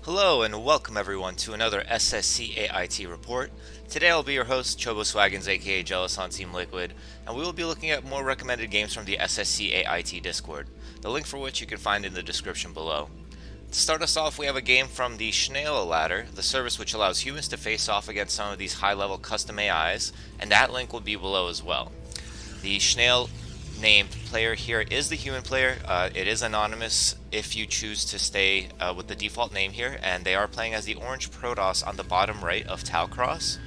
Hello and welcome everyone to another SSCAIT report. Today I'll be your host, Chobo Swaggins aka Jealous on Team Liquid, and we will be looking at more recommended games from the SSCAIT Discord, the link for which you can find in the description below. To start us off, we have a game from the Schnela ladder, the service which allows humans to face off against some of these high-level custom AIs, and that link will be below as well. The Schnell named player here is the human player. It is anonymous if you choose to stay with the default name here, and they are playing as the orange Protoss on the bottom right of Talcross.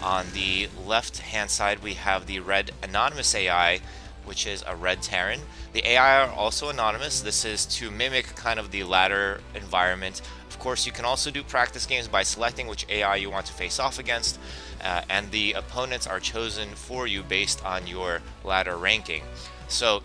On the left hand side, we have the red anonymous AI, which is a red Terran. The AI are also anonymous. This is to mimic kind of the ladder environment. Of course, you can also do practice games by selecting which AI you want to face off against, and the opponents are chosen for you based on your ladder ranking. So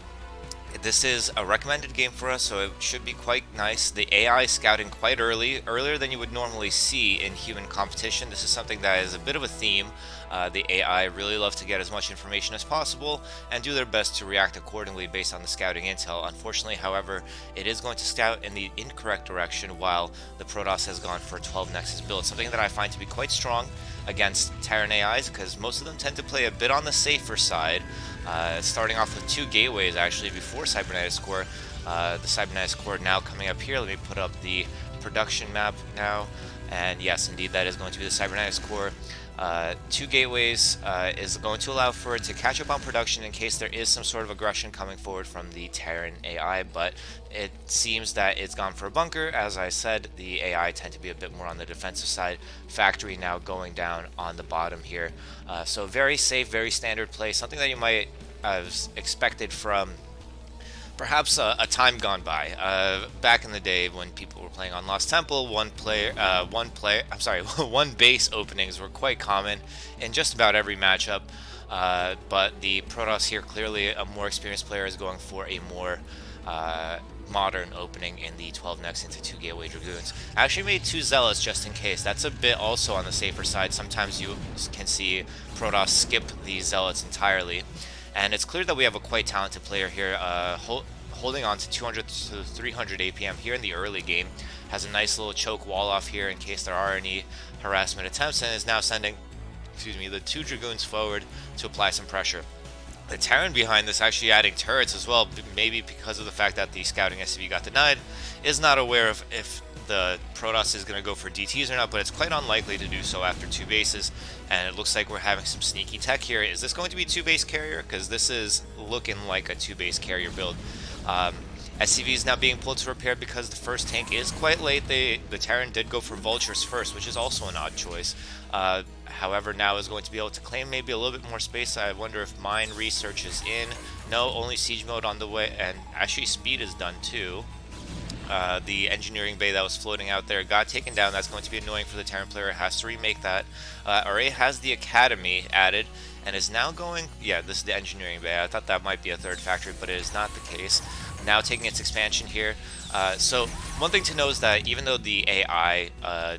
this is a recommended game for us, so it should be quite nice. The AI is scouting quite earlier than you would normally see in human competition. This is something that is a bit of a theme. The AI really love to get as much information as possible and do their best to react accordingly based on the scouting intel. Unfortunately, however, it is going to scout in the incorrect direction while the Protoss has gone for 12 Nexus build, something that I find to be quite strong against Terran AIs because most of them tend to play a bit on the safer side. Starting off with two gateways actually before Cybernetics Core. The Cybernetics Core now coming up here. Let me put up the production map now. And yes, indeed, that is going to be the Cybernetics Core. Two gateways is going to allow for it to catch up on production in case there is some sort of aggression coming forward from the Terran AI, but it seems that it's gone for a bunker. As I said, the AI tend to be a bit more on the defensive side. Factory now going down on the bottom here. So very safe, very standard play, something that you might have expected from perhaps a time gone by. Back in the day when people were playing on Lost Temple, one base openings were quite common in just about every matchup. But the Protoss here, clearly a more experienced player, is going for a more modern opening in the 12 next into 2 Gateway Dragoons. I actually made 2 Zealots just in case. That's a bit also on the safer side. Sometimes you can see Protoss skip the Zealots entirely. And it's clear that we have a quite talented player here, holding on to 200 to 300 APM here in the early game. Has a nice little choke wall off here in case there are any harassment attempts, and is now sending, the 2 Dragoons forward to apply some pressure. The Terran behind this actually adding turrets as well, maybe because of the fact that the scouting SCV got denied, is not aware of if the Protoss is going to go for DTs or not, but it's quite unlikely to do so after 2 bases, and it looks like we're having some sneaky tech here. Is this going to be 2 base carrier? Because this is looking like a 2 base carrier build. SCV is now being pulled to repair because the first tank is quite late. The Terran did go for Vultures first, which is also an odd choice. However, now is going to be able to claim maybe a little bit more space. I wonder if mine research is in. No, only siege mode on the way, and actually speed is done too. The engineering bay that was floating out there got taken down. That's going to be annoying for the Terran player. It has to remake that. Array has the academy added and is now going, yeah, this is the engineering bay. I thought that might be a third factory, but it is not the case. Now taking its expansion here. So one thing to know is that even though the AI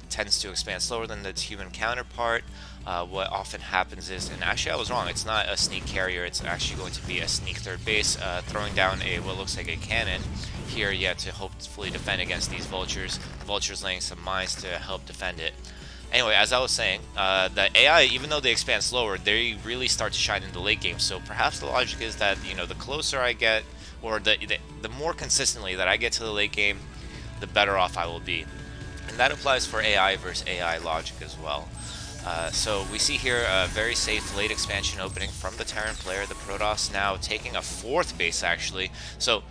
tends to expand slower than its human counterpart, what often happens is, and actually I was wrong, it's not a sneak carrier, it's actually going to be a sneak third base, throwing down what looks like a cannon here yet to hopefully defend against these vultures. Vultures laying some mines to help defend it. Anyway, as I was saying, the AI, even though they expand slower, they really start to shine in the late game. So perhaps the logic is that, the closer I get, or the more consistently that I get to the late game, the better off I will be. And that applies for AI versus AI logic as well. So we see here a very safe late expansion opening from the Terran player. The Protoss now taking a 4th base actually. So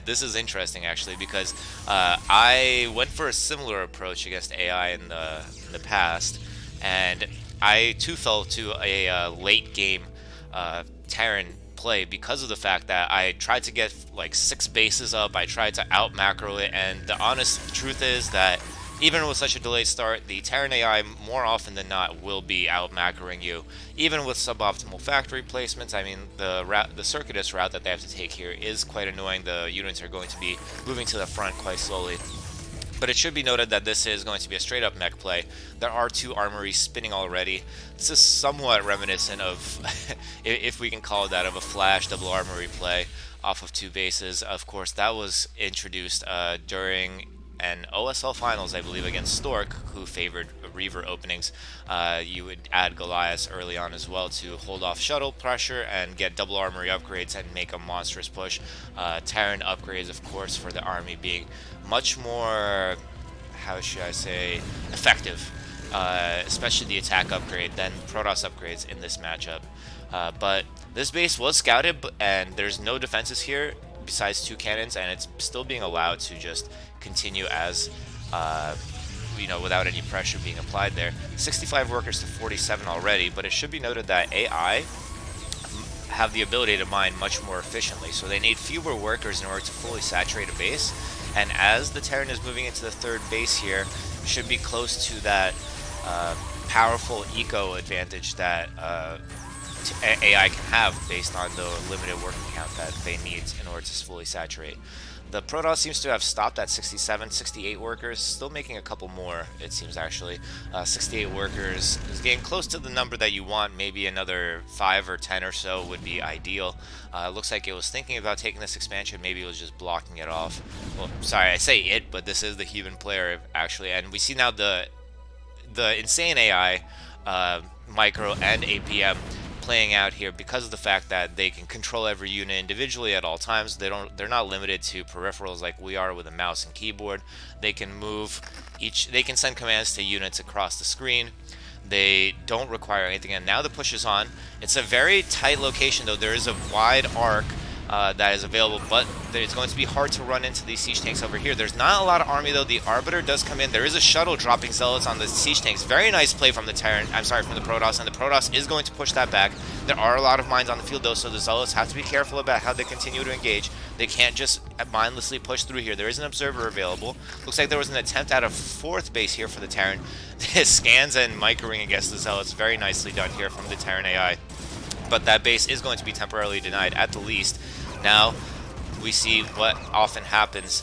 this is interesting actually because I went for a similar approach against AI in the past, and I too fell to a late game Terran play because of the fact that I tried to get like 6 bases up. I tried to out macro it, and the honest truth is that even with such a delayed start, the Terran AI more often than not will be out macroing you. Even with suboptimal factory placements, I mean, the circuitous route that they have to take here is quite annoying. The units are going to be moving to the front quite slowly. But it should be noted that this is going to be a straight up mech play. There are 2 armories spinning already. This is somewhat reminiscent of, if we can call it that, of a flash double armory play off of 2 bases. Of course, that was introduced during an OSL finals, I believe, against Stork, who favored Reaver openings. You would add Goliath early on as well to hold off shuttle pressure and get double armory upgrades and make a monstrous push. Terran upgrades, of course, for the army being much more, how should I say, effective, especially the attack upgrade than Protoss upgrades in this matchup. But this base was scouted, and there's no defenses here besides 2 cannons, and it's still being allowed to just continue as, without any pressure being applied there. 65 workers to 47 already, but it should be noted that AI have the ability to mine much more efficiently, so they need fewer workers in order to fully saturate a base. And as the Terran is moving into the 3rd base here, should be close to that powerful eco advantage that AI can have based on the limited working count that they need in order to fully saturate. The Protoss seems to have stopped at 67, 68 workers, still making a couple more, it seems actually. 68 workers is getting close to the number that you want. Maybe another 5 or 10 or so would be ideal. Looks like it was thinking about taking this expansion, maybe it was just blocking it off. Well, sorry, I say it, but this is the human player actually, and we see now the insane AI, micro and APM playing out here because of the fact that they can control every unit individually at all times. They're not limited to peripherals like we are with a mouse and keyboard. They can move they can send commands to units across the screen. They don't require anything, and now the push is on. It's a very tight location though. There is a wide arc that is available, but it's going to be hard to run into these siege tanks over here. There's not a lot of army though. The Arbiter does come in. There is a shuttle dropping zealots on the siege tanks. Very nice play from the Terran. I'm sorry, from the Protoss, and the Protoss is going to push that back. There are a lot of mines on the field though, so the zealots have to be careful about how they continue to engage. They can't just mindlessly push through here. There is an observer available. Looks like there was an attempt at a 4th base here for the Terran. Scans and microing against the zealots. Very nicely done here from the Terran AI. But that base is going to be temporarily denied at the least. Now we see what often happens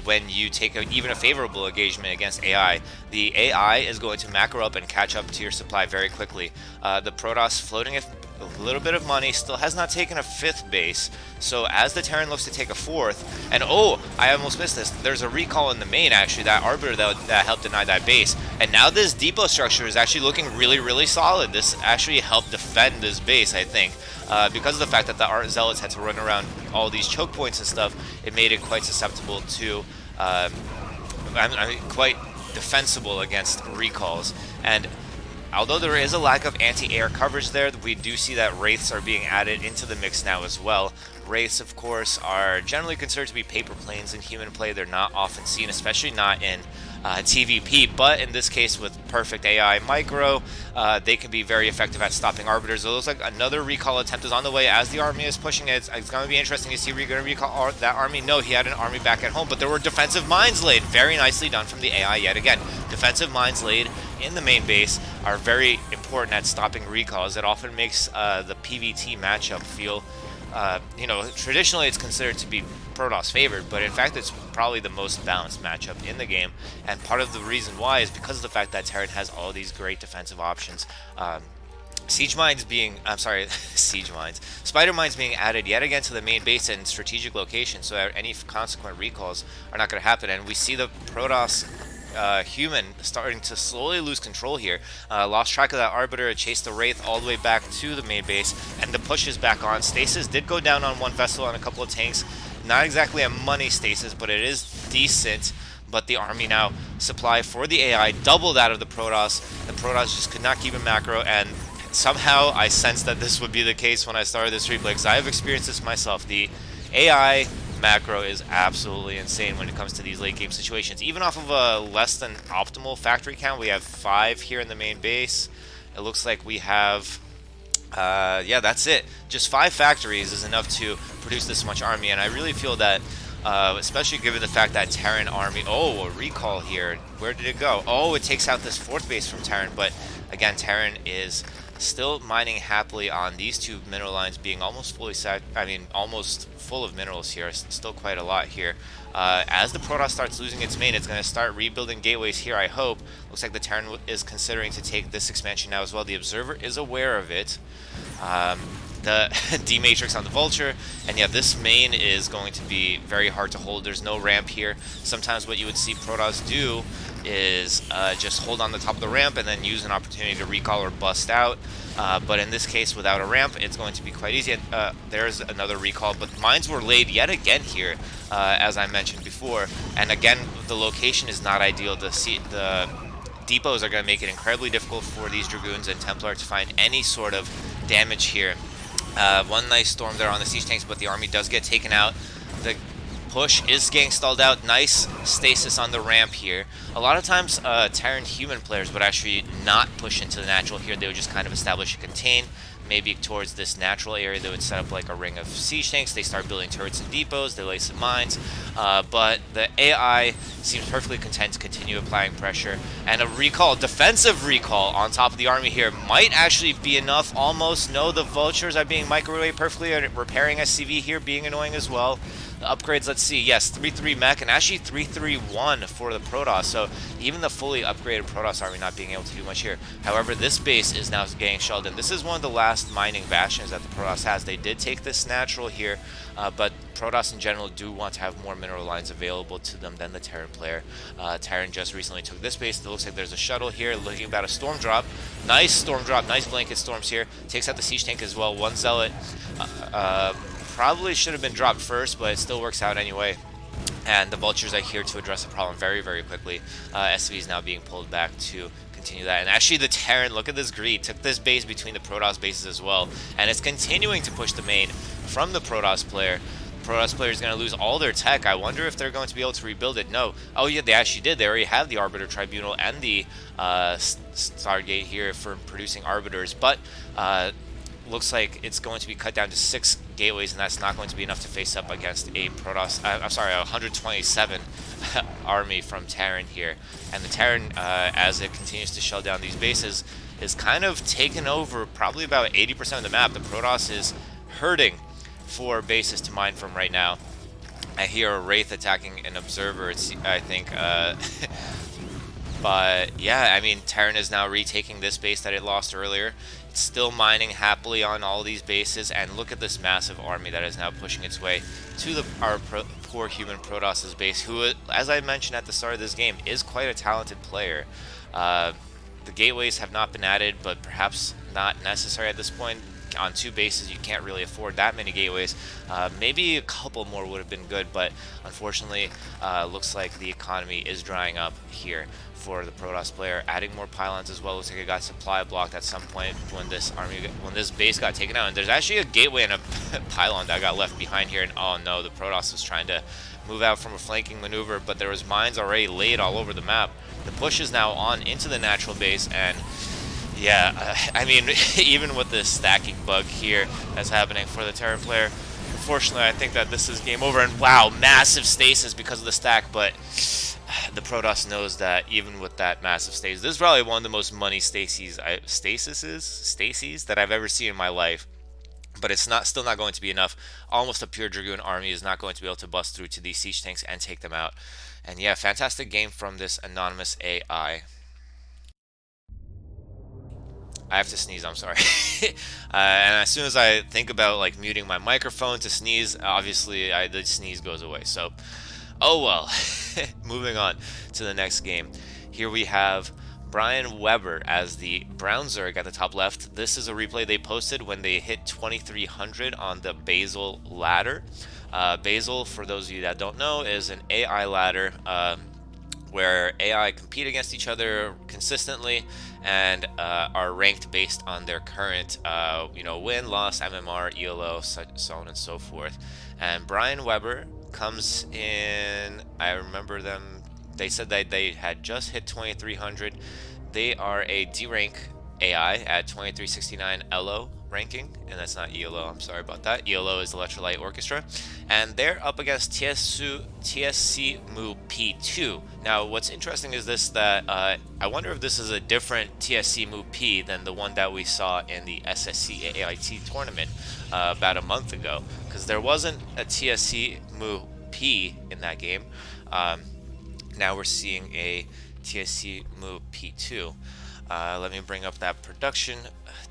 when you take even a favorable engagement against AI. The AI is going to macro up and catch up to your supply very quickly. The Protoss floating a little bit of money, still has not taken a 5th base, so as the Terran looks to take a 4th, and oh, I almost missed this, there's a recall in the main actually, that Arbiter that helped deny that base, and now this depot structure is actually looking really solid. This actually helped defend this base, I think. Because of the fact that the Zealots had to run around all these choke points and stuff, it made it quite susceptible to, quite defensible against recalls. And although there is a lack of anti-air coverage there, we do see that Wraiths are being added into the mix now as well. Wraiths, of course, are generally considered to be paper planes in human play. They're not often seen, especially not in TVP, but in this case with perfect AI micro, they can be very effective at stopping Arbiters. It looks like another recall attempt is on the way as the army is pushing it. It's going to be interesting to see if we're going to recall that army. No, he had an army back at home, but there were defensive mines laid. Very nicely done from the AI yet again. Defensive mines laid in the main base are very important at stopping recalls. It often makes the PvT matchup feel, traditionally it's considered to be Protoss favored, but in fact it's probably the most balanced matchup in the game, and part of the reason why is because of the fact that Terran has all these great defensive options. Siege mines being, spider mines being added yet again to the main base and strategic locations, so that any consequent recalls are not going to happen. And we see the Protoss human starting to slowly lose control here. Lost track of that Arbiter, chased the Wraith all the way back to the main base, and the push is back on. Stasis did go down on one vessel and a couple of tanks. Not exactly a money stasis, but it is decent. But the army now supply for the AI double that of the Protoss. The Protoss just could not keep a macro, and somehow I sensed that this would be the case when I started this replay, because I have experienced this myself. The AI macro is absolutely insane when it comes to these late game situations. Even off of a less than optimal factory count, we have 5 here in the main base. It looks like we have, yeah, that's it. Just 5 factories is enough to produce this much army, and I really feel that, especially given the fact that Terran army, oh, a recall here. Where did it go? Oh, it takes out this 4th base from Terran, but again, Terran is still mining happily on these 2 mineral lines, being almost fully almost full of minerals here. Still quite a lot here. As the Protoss starts losing its main, it's going to start rebuilding gateways here, I hope. Looks like the Terran is considering to take this expansion now as well. The Observer is aware of it. the D matrix on the vulture, and yeah, this main is going to be very hard to hold. There's no ramp here. Sometimes what you would see Protoss do is just hold on the top of the ramp and then use an opportunity to recall or bust out. But in this case, without a ramp, it's going to be quite easy. There's another recall, but mines were laid yet again here, as I mentioned before. And again, the location is not ideal. The depots are going to make it incredibly difficult for these Dragoons and Templar to find any sort of damage here. One nice storm there on the siege tanks, but the army does get taken out. The push is getting stalled out. Nice stasis on the ramp here. A lot of times, Terran human players would actually not push into the natural here. They would just kind of establish a contain. Maybe towards this natural area, they would set up like a ring of siege tanks. They start building turrets and depots. They lay some mines. But the AI seems perfectly content to continue applying pressure. And a recall, defensive recall on top of the army here might actually be enough. Almost. No, the vultures are being microwaved perfectly. Repairing SCV here being annoying as well. The upgrades, let's see, yes, 3-3 mech and actually 3-3-1 for the Protoss, so even the fully upgraded Protoss army not being able to do much here. However, this base is now getting shelled in. This is one of the last mining bastions that the Protoss has. They did take this natural here, but Protoss in general do want to have more mineral lines available to them than the Terran player. Terran just recently took this base. It looks like there's a shuttle here looking about a storm drop. Nice storm drop, nice blanket storms here. Takes out the siege tank as well. One zealot. Probably should have been dropped first, but it still works out anyway. And the vultures are here to address the problem very, very quickly. SV is now being pulled back to continue that. And actually the Terran, look at this greed, took this base between the Protoss bases as well. And it's continuing to push the main from the Protoss player. Protoss player is going to lose all their tech. I wonder if they're going to be able to rebuild it. No. Oh yeah, they actually did. They already have the Arbiter Tribunal and the Stargate here for producing Arbiters. But looks like it's going to be cut down to 6 gateways, and that's not going to be enough to face up against a Protoss, I'm sorry, a 127 army from Terran here. And the Terran, as it continues to shell down these bases, is kind of taken over probably about 80% of the map. The Protoss is hurting for bases to mine from right now. I hear a Wraith attacking an Observer, I think. But yeah, I mean, Terran is now retaking this base that it lost earlier. It's still mining happily on all these bases, and look at this massive army that is now pushing its way to our poor human Protoss's base, who, as I mentioned at the start of this game, is quite a talented player. The gateways have not been added, but perhaps not necessary at this point. On 2 bases, you can't really afford that many gateways. Maybe a couple more would have been good, but unfortunately, looks like the economy is drying up here for the Protoss player. Adding more pylons as well. Looks like it got supply blocked at some point when this base got taken out. And there's actually a gateway and a pylon that got left behind here. And oh no, the Protoss was trying to move out from a flanking maneuver, but there was mines already laid all over the map. The push is now on into the natural base, and yeah, I mean, even with this stacking bug here that's happening for the Terran player, unfortunately, I think that this is game over. And wow, massive stasis because of the stack, but the Protoss knows that even with that massive stasis, this is probably one of the most money stases that I've ever seen in my life. But it's still not going to be enough. Almost a pure Dragoon army is not going to be able to bust through to these siege tanks and take them out. And yeah, fantastic game from this anonymous AI. I have to sneeze, I'm sorry. And as soon as I think about like muting my microphone to sneeze, obviously the sneeze goes away. So, oh well. Moving on to the next game. Here we have Brian Weber as the Brown Zerg at the top left. This is a replay they posted when they hit 2300 on the Basal ladder. Basal, for those of you that don't know, is an AI ladder where AI compete against each other consistently and are ranked based on their current win, loss, MMR, ELO, so on and so forth. And Brian Weber comes in, I remember them, they said that they had just hit 2300. They are a D rank AI at 2369 ELO ranking, and that's not ELO, I'm sorry about that. ELO is Electrolyte Orchestra, and they're up against TSC Mu P2. Now, what's interesting is this, that I wonder if this is a different TSC Mu P than the one that we saw in the SSCAIT tournament about a month ago, because there wasn't a TSC Mu P in that game. Now we're seeing a TSC Mu P2. Let me bring up that production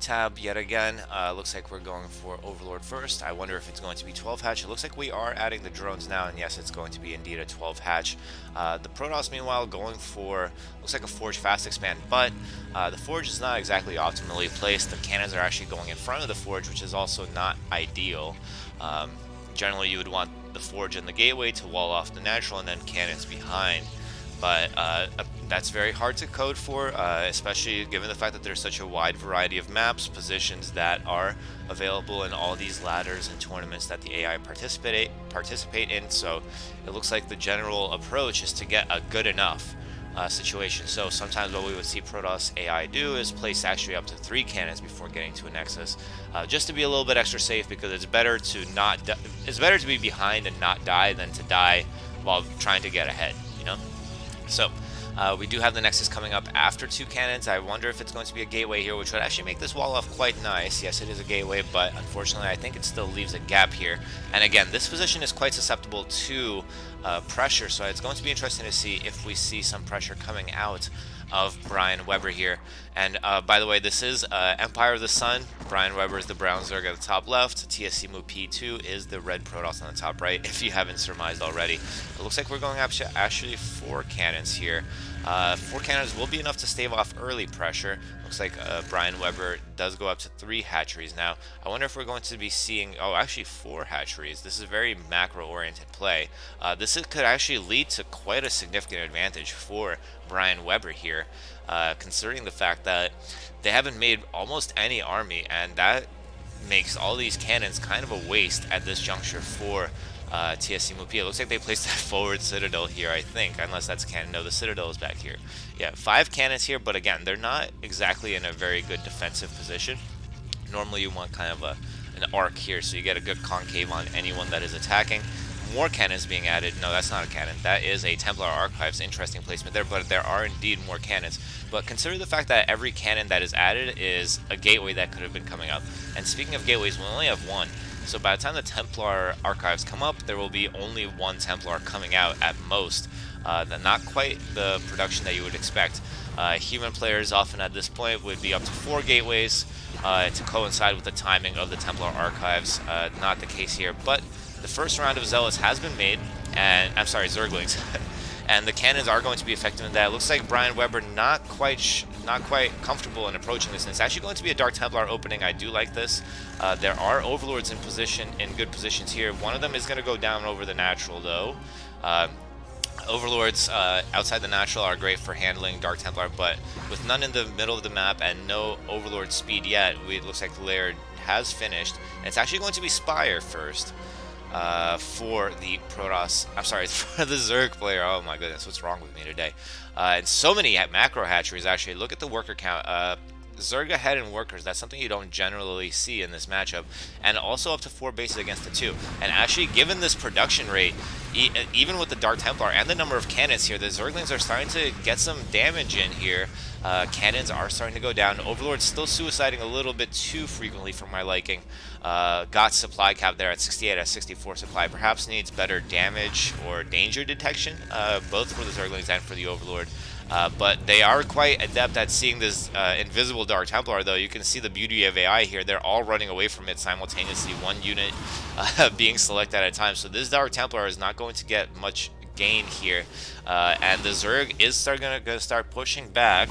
tab yet again. Looks like we're going for Overlord first. I wonder if it's going to be 12 hatch. It looks like we are adding the drones now, and yes, it's going to be indeed a 12 hatch. The Protoss, meanwhile, going for, looks like a Forge fast expand, but the Forge is not exactly optimally placed. The cannons are actually going in front of the Forge, which is also not ideal. Generally, you would want the Forge and the Gateway to wall off the natural and then cannons behind. But that's very hard to code for, especially given the fact that there's such a wide variety of maps, positions that are available in all these ladders and tournaments that the AI participate in. So it looks like the general approach is to get a good enough situation. So sometimes what we would see Protoss AI do is place actually up to 3 cannons before getting to a Nexus, just to be a little bit extra safe, because it's better to be behind and not die than to die while trying to get ahead, you know? So we do have the Nexus coming up after 2 cannons. I wonder if it's going to be a gateway here, which would actually make this wall off quite nice. Yes, it is a gateway, but unfortunately I think it still leaves a gap here. And again, this position is quite susceptible to pressure, so it's going to be interesting to see if we see some pressure coming out of Brian Weber here. And by the way, this is Empire of the Sun. Brian Weber is the brown Zerg at the top left. TSC Move P2 is the red Protoss on the top right, if you haven't surmised already. It looks like we're going up to actually 4 cannons here. 4 cannons will be enough to stave off early pressure. Looks like Brian Weber does go up to 3 hatcheries now. I wonder if we're going to be seeing, oh, actually 4 hatcheries. This is a very macro-oriented play. This could actually lead to quite a significant advantage for Brian Weber here, considering the fact that they haven't made almost any army, and that makes all these cannons kind of a waste at this juncture for TSC Mupi. It looks like they placed that forward Citadel here, I think, unless that's cannon. No, the Citadel is back here. Yeah, 5 cannons here, but again, they're not exactly in a very good defensive position. Normally you want kind of an arc here, so you get a good concave on anyone that is attacking. More cannons being added. No, that's not a cannon. That is a Templar Archives. Interesting placement there, but there are indeed more cannons. But consider the fact that every cannon that is added is a gateway that could have been coming up. And speaking of gateways, we only have 1. So by the time the Templar Archives come up, there will be only 1 Templar coming out at most. Not quite the production that you would expect. Human players often at this point would be up to 4 gateways to coincide with the timing of the Templar Archives. Not the case here, but the first round of Zealots has been made, and I'm sorry, Zerglings, and the cannons are going to be effective in that. It looks like Brian Weber not quite comfortable in approaching this, and it's actually going to be a Dark Templar opening. I do like this. There are Overlords in position, in good positions here. One of them is going to go down over the natural, though. Overlords outside the natural are great for handling Dark Templar, but with none in the middle of the map and no Overlord speed yet, it looks like the lair has finished. And it's actually going to be Spire first. For the Protoss, I'm sorry, for the Zerg player. Oh my goodness, what's wrong with me today? And so many macro hatcheries, actually. Look at the worker count. Zerg ahead in workers, that's something you don't generally see in this matchup. And also up to 4 bases against the 2. And actually, given this production rate, even with the Dark Templar and the number of cannons here, the Zerglings are starting to get some damage in here. Cannons are starting to go down. Overlord's still suiciding a little bit too frequently for my liking. Got supply cap there at 68 at 64 supply. Perhaps needs better damage or danger detection, both for the Zerglings and for the Overlord. But they are quite adept at seeing this invisible Dark Templar, though. You can see the beauty of AI here. They're all running away from it simultaneously, 1 unit being selected at a time. So this Dark Templar is not going to get much gain here. And the Zerg is going to start pushing back.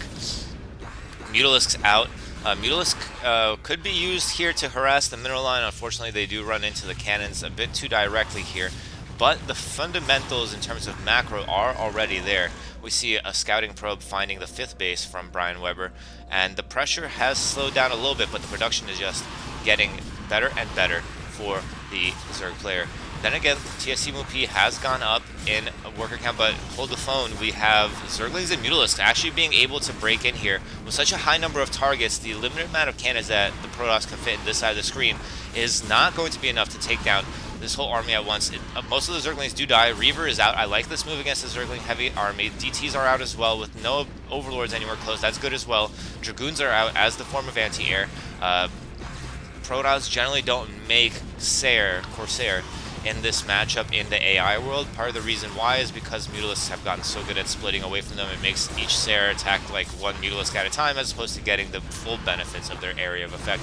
Mutalisk's out. Mutalisk could be used here to harass the mineral line. Unfortunately, they do run into the cannons a bit too directly here. But the fundamentals in terms of macro are already there. We see a scouting probe finding the 5th base from Brian Weber, and the pressure has slowed down a little bit, but the production is just getting better and better for the Zerg player. Then again, TSC Mupi has gone up in worker count, but hold the phone, we have Zerglings and Mutalisks actually being able to break in here. With such a high number of targets, the limited amount of cannons that the Protoss can fit in this side of the screen is not going to be enough to take down this whole army at once. Most of the Zerglings do die. Reaver is out. I like this move against the Zergling heavy army. DTs are out as well with no Overlords anywhere close. That's good as well. Dragoons are out as the form of anti-air. Protoss generally don't make Corsair in this matchup in the AI world. Part of the reason why is because Mutalisks have gotten so good at splitting away from them. It makes each Sarah attack like one Mutalisk at a time, as opposed to getting the full benefits of their area of effect.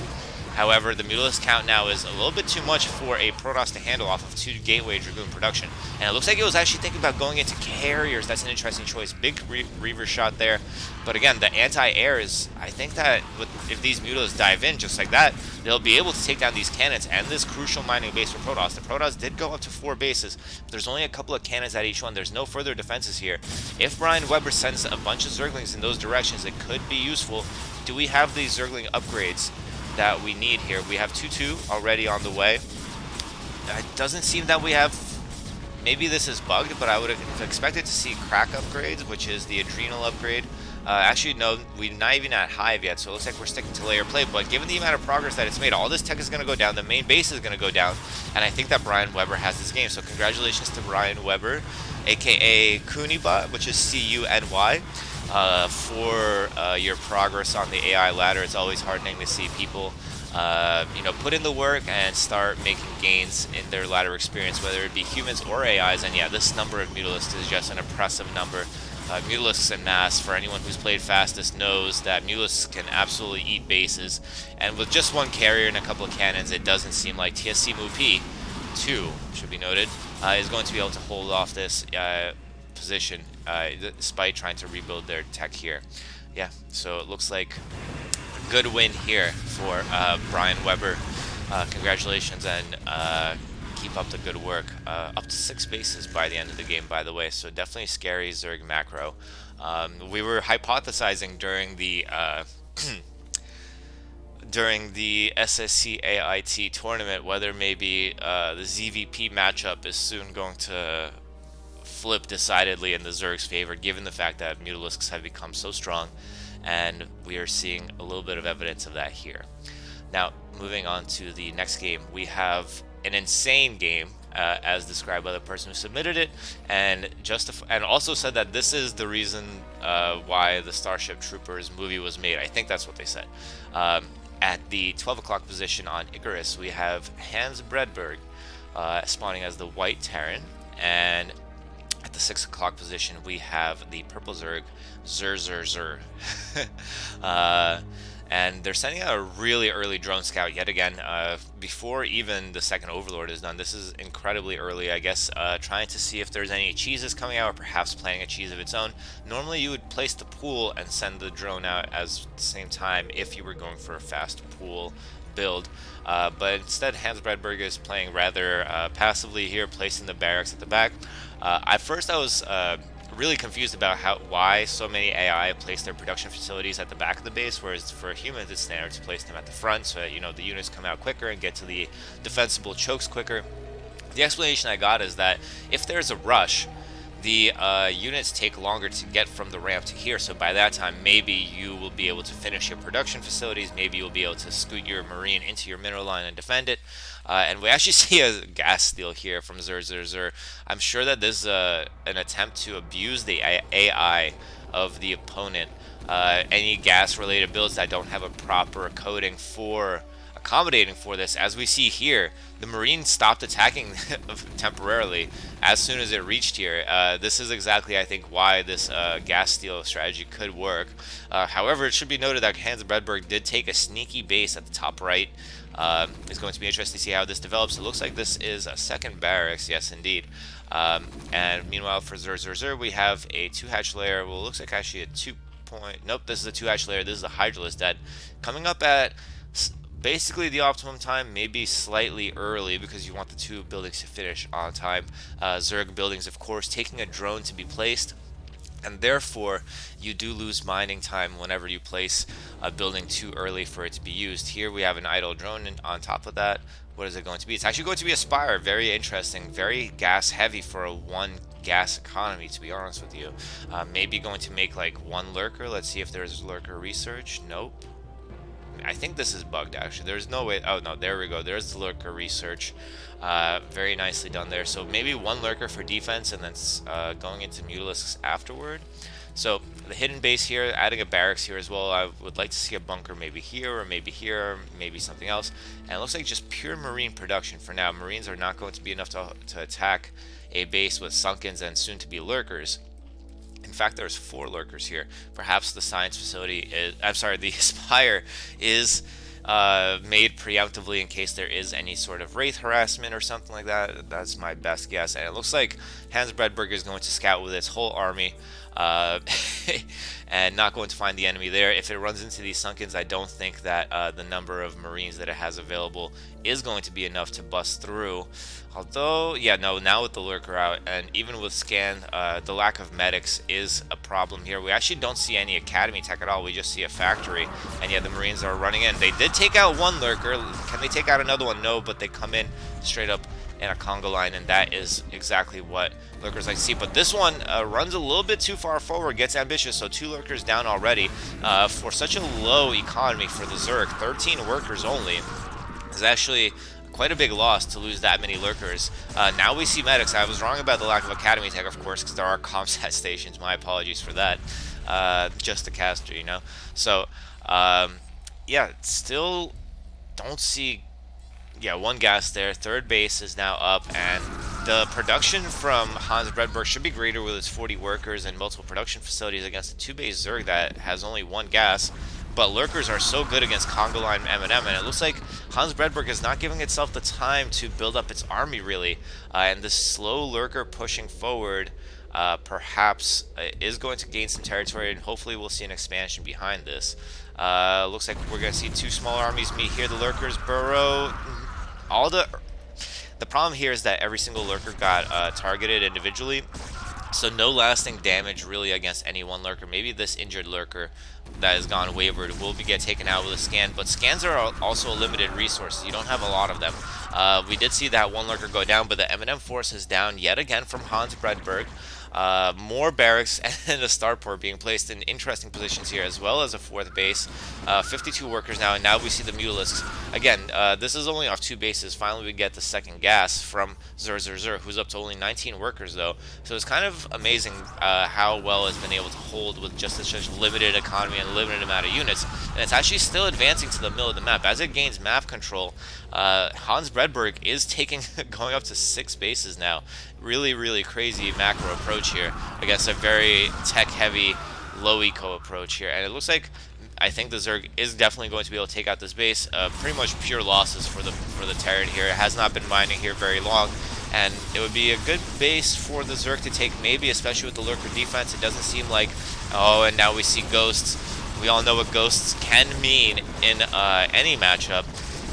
However, the Mutalisk count now is a little bit too much for a Protoss to handle off of 2 Gateway Dragoon production. And it looks like it was actually thinking about going into carriers. That's an interesting choice. Big Reaver shot there. But again, the anti-air is, I think that if these Mutalisks dive in just like that, they'll be able to take down these cannons and this crucial mining base for Protoss. The Protoss did go up to 4 bases, but there's only a couple of cannons at each one. There's no further defenses here. If Brian Weber sends a bunch of Zerglings in those directions, it could be useful. Do we have these Zergling upgrades that we need here? We have 2-2 already on the way. It doesn't seem that we have... Maybe this is bugged, but I would have expected to see crack upgrades, which is the adrenal upgrade. Actually, no, we're not even at hive yet, so it looks like we're sticking to layer play. But given the amount of progress that it's made, all this tech is going to go down. The main base is going to go down, and I think that Brian Weber has this game. So congratulations to Brian Weber, aka Coonybot, which is C-U-N-Y. For your progress on the AI ladder. It's always heartening to see people, put in the work and start making gains in their ladder experience, whether it be humans or AIs. And yeah, this number of Mutalisks is just an impressive number. Mutalisks en masse, for anyone who's played fastest, knows that Mutalisks can absolutely eat bases. And with just one carrier and a couple of cannons, it doesn't seem like TSC MUP 2, should be noted, is going to be able to hold off this position, despite trying to rebuild their tech here. Yeah, so it looks like a good win here for Brian Weber. Congratulations, and keep up the good work. Up to 6 bases by the end of the game, by the way, so definitely scary Zerg macro. We were hypothesizing during the during the SSCAIT tournament whether maybe the ZVP matchup is soon going to flip decidedly in the Zerg's favor, given the fact that Mutalisks have become so strong, and we are seeing a little bit of evidence of that here. Now, moving on to the next game, we have an insane game, as described by the person who submitted it, and also said that this is the reason why the Starship Troopers movie was made. I think that's what they said. At the 12 o'clock position on Icarus, we have Hans Bredberg spawning as the White Terran, and at the 6 o'clock position, we have the Purple Zerg, Zer. And they're sending out a really early drone scout yet again, before even the second Overlord is done. This is incredibly early, I guess, trying to see if there's any cheeses coming out, or perhaps planning a cheese of its own. Normally you would place the pool and send the drone out at the same time if you were going for a fast pool build, but instead Hans Bredberg is playing rather passively here, placing the barracks at the back. At first I was really confused about why so many AI place their production facilities at the back of the base, whereas for humans it's standard to place them at the front, so that the units come out quicker and get to the defensible chokes quicker. The explanation I got is that if there's a rush, the units take longer to get from the ramp to here, so by that time maybe you will be able to finish your production facilities, maybe you'll be able to scoot your marine into your mineral line and defend it. And we actually see a gas steal here from Zer. I'm sure that this is an attempt to abuse the AI of the opponent. Any gas related builds that don't have a proper coding for accommodating for this, as we see here, the Marine stopped attacking temporarily as soon as it reached here. This is exactly, I think, why this gas steal strategy could work. However, it should be noted that Hans Bredberg did take a sneaky base at the top right. It's going to be interesting to see how this develops. It looks like this is a second barracks, yes indeed. And meanwhile for Zer, we have a 2-hatch layer. Well, it looks like actually a 2 point... Nope, this is a 2-hatch layer. This is a Hydralisk dead. Coming up at basically the optimum time, maybe slightly early, because you want the 2 buildings to finish on time. Zerg buildings, of course, taking a drone to be placed, and therefore you do lose mining time whenever you place a building too early for it to be used. Here we have an idle drone, and on top of that, what is it going to be? It's actually going to be a Spire. Very interesting, very gas heavy for a 1 gas economy, to be honest with you. Maybe going to make like 1 lurker. Let's see if there's lurker research. Nope. I think this is bugged, actually. There's no way. Oh, no, there we go. There's the lurker research. Very nicely done there. So maybe one lurker for defense and then going into Mutalisks afterward. So the hidden base here, adding a barracks here as well. I would like to see a bunker maybe here, maybe something else. And it looks like just pure marine production for now. Marines are not going to be enough to attack a base with sunkens and soon to be lurkers. In fact, there's 4 lurkers here. Perhaps the science facility is, I'm sorry, the spire is made preemptively in case there is any sort of wraith harassment or something like that. That's my best guess. And it looks like Hans Bredberg is going to scout with its whole army and not going to find the enemy there. If it runs into these sunkens, I don't think that the number of marines that it has available is going to be enough to bust through. Although, yeah, no, now with the lurker out, and even with scan, the lack of medics is a problem here. We actually don't see any academy tech at all. We just see a factory, and yeah, the marines are running in. They did take out one lurker. Can they take out another one? No, but they come in straight up in a conga line, and that is exactly what lurkers like to see. But this one runs a little bit too far forward, gets ambitious, so 2 lurkers down already. For such a low economy for the Zerg, 13 workers only, is actually quite a big loss to lose that many lurkers. Now we see medics. I was wrong about the lack of academy tech, of course, because there are comsat stations. My apologies for that. Just the caster, you know. So, yeah, still don't see. Yeah, 1 gas there. 3rd base is now up, and the production from Hans Bredberg should be greater with its 40 workers and multiple production facilities against a 2-base Zerg that has only 1 gas. But lurkers are so good against conga line M&M, and it looks like Hans Bredberg is not giving itself the time to build up its army, really. And this slow lurker pushing forward perhaps is going to gain some territory, and hopefully we'll see an expansion behind this. Looks like we're going to see 2 small armies meet here. The lurkers burrow. The problem here is that every single lurker got targeted individually, so no lasting damage really against any one lurker. Maybe this injured lurker that has gone wayward will get taken out with a scan, but scans are also a limited resource. You don't have a lot of them. We did see that one lurker go down, but the M&M force is down yet again from Hans Bredberg. More barracks and a starport being placed in interesting positions here, as well as a 4th base. 52 workers now, and now we see the Mutalisks. Again, this is only off 2 bases. Finally, we get the 2nd gas from Zur, who's up to only 19 workers, though. So it's kind of amazing how well it's been able to hold with just such limited economy and limited amount of units. And it's actually still advancing to the middle of the map. As it gains map control, Hans Bredberg is going up to 6 bases now. Really, really crazy macro approach here against a very tech-heavy, low-eco approach here. And it looks like, I think the Zerg is definitely going to be able to take out this base. Pretty much pure losses for the Terran here. It has not been mining here very long, and it would be a good base for the Zerg to take, maybe, especially with the lurker defense. It doesn't seem like, oh, and now we see ghosts. We all know what ghosts can mean in any matchup,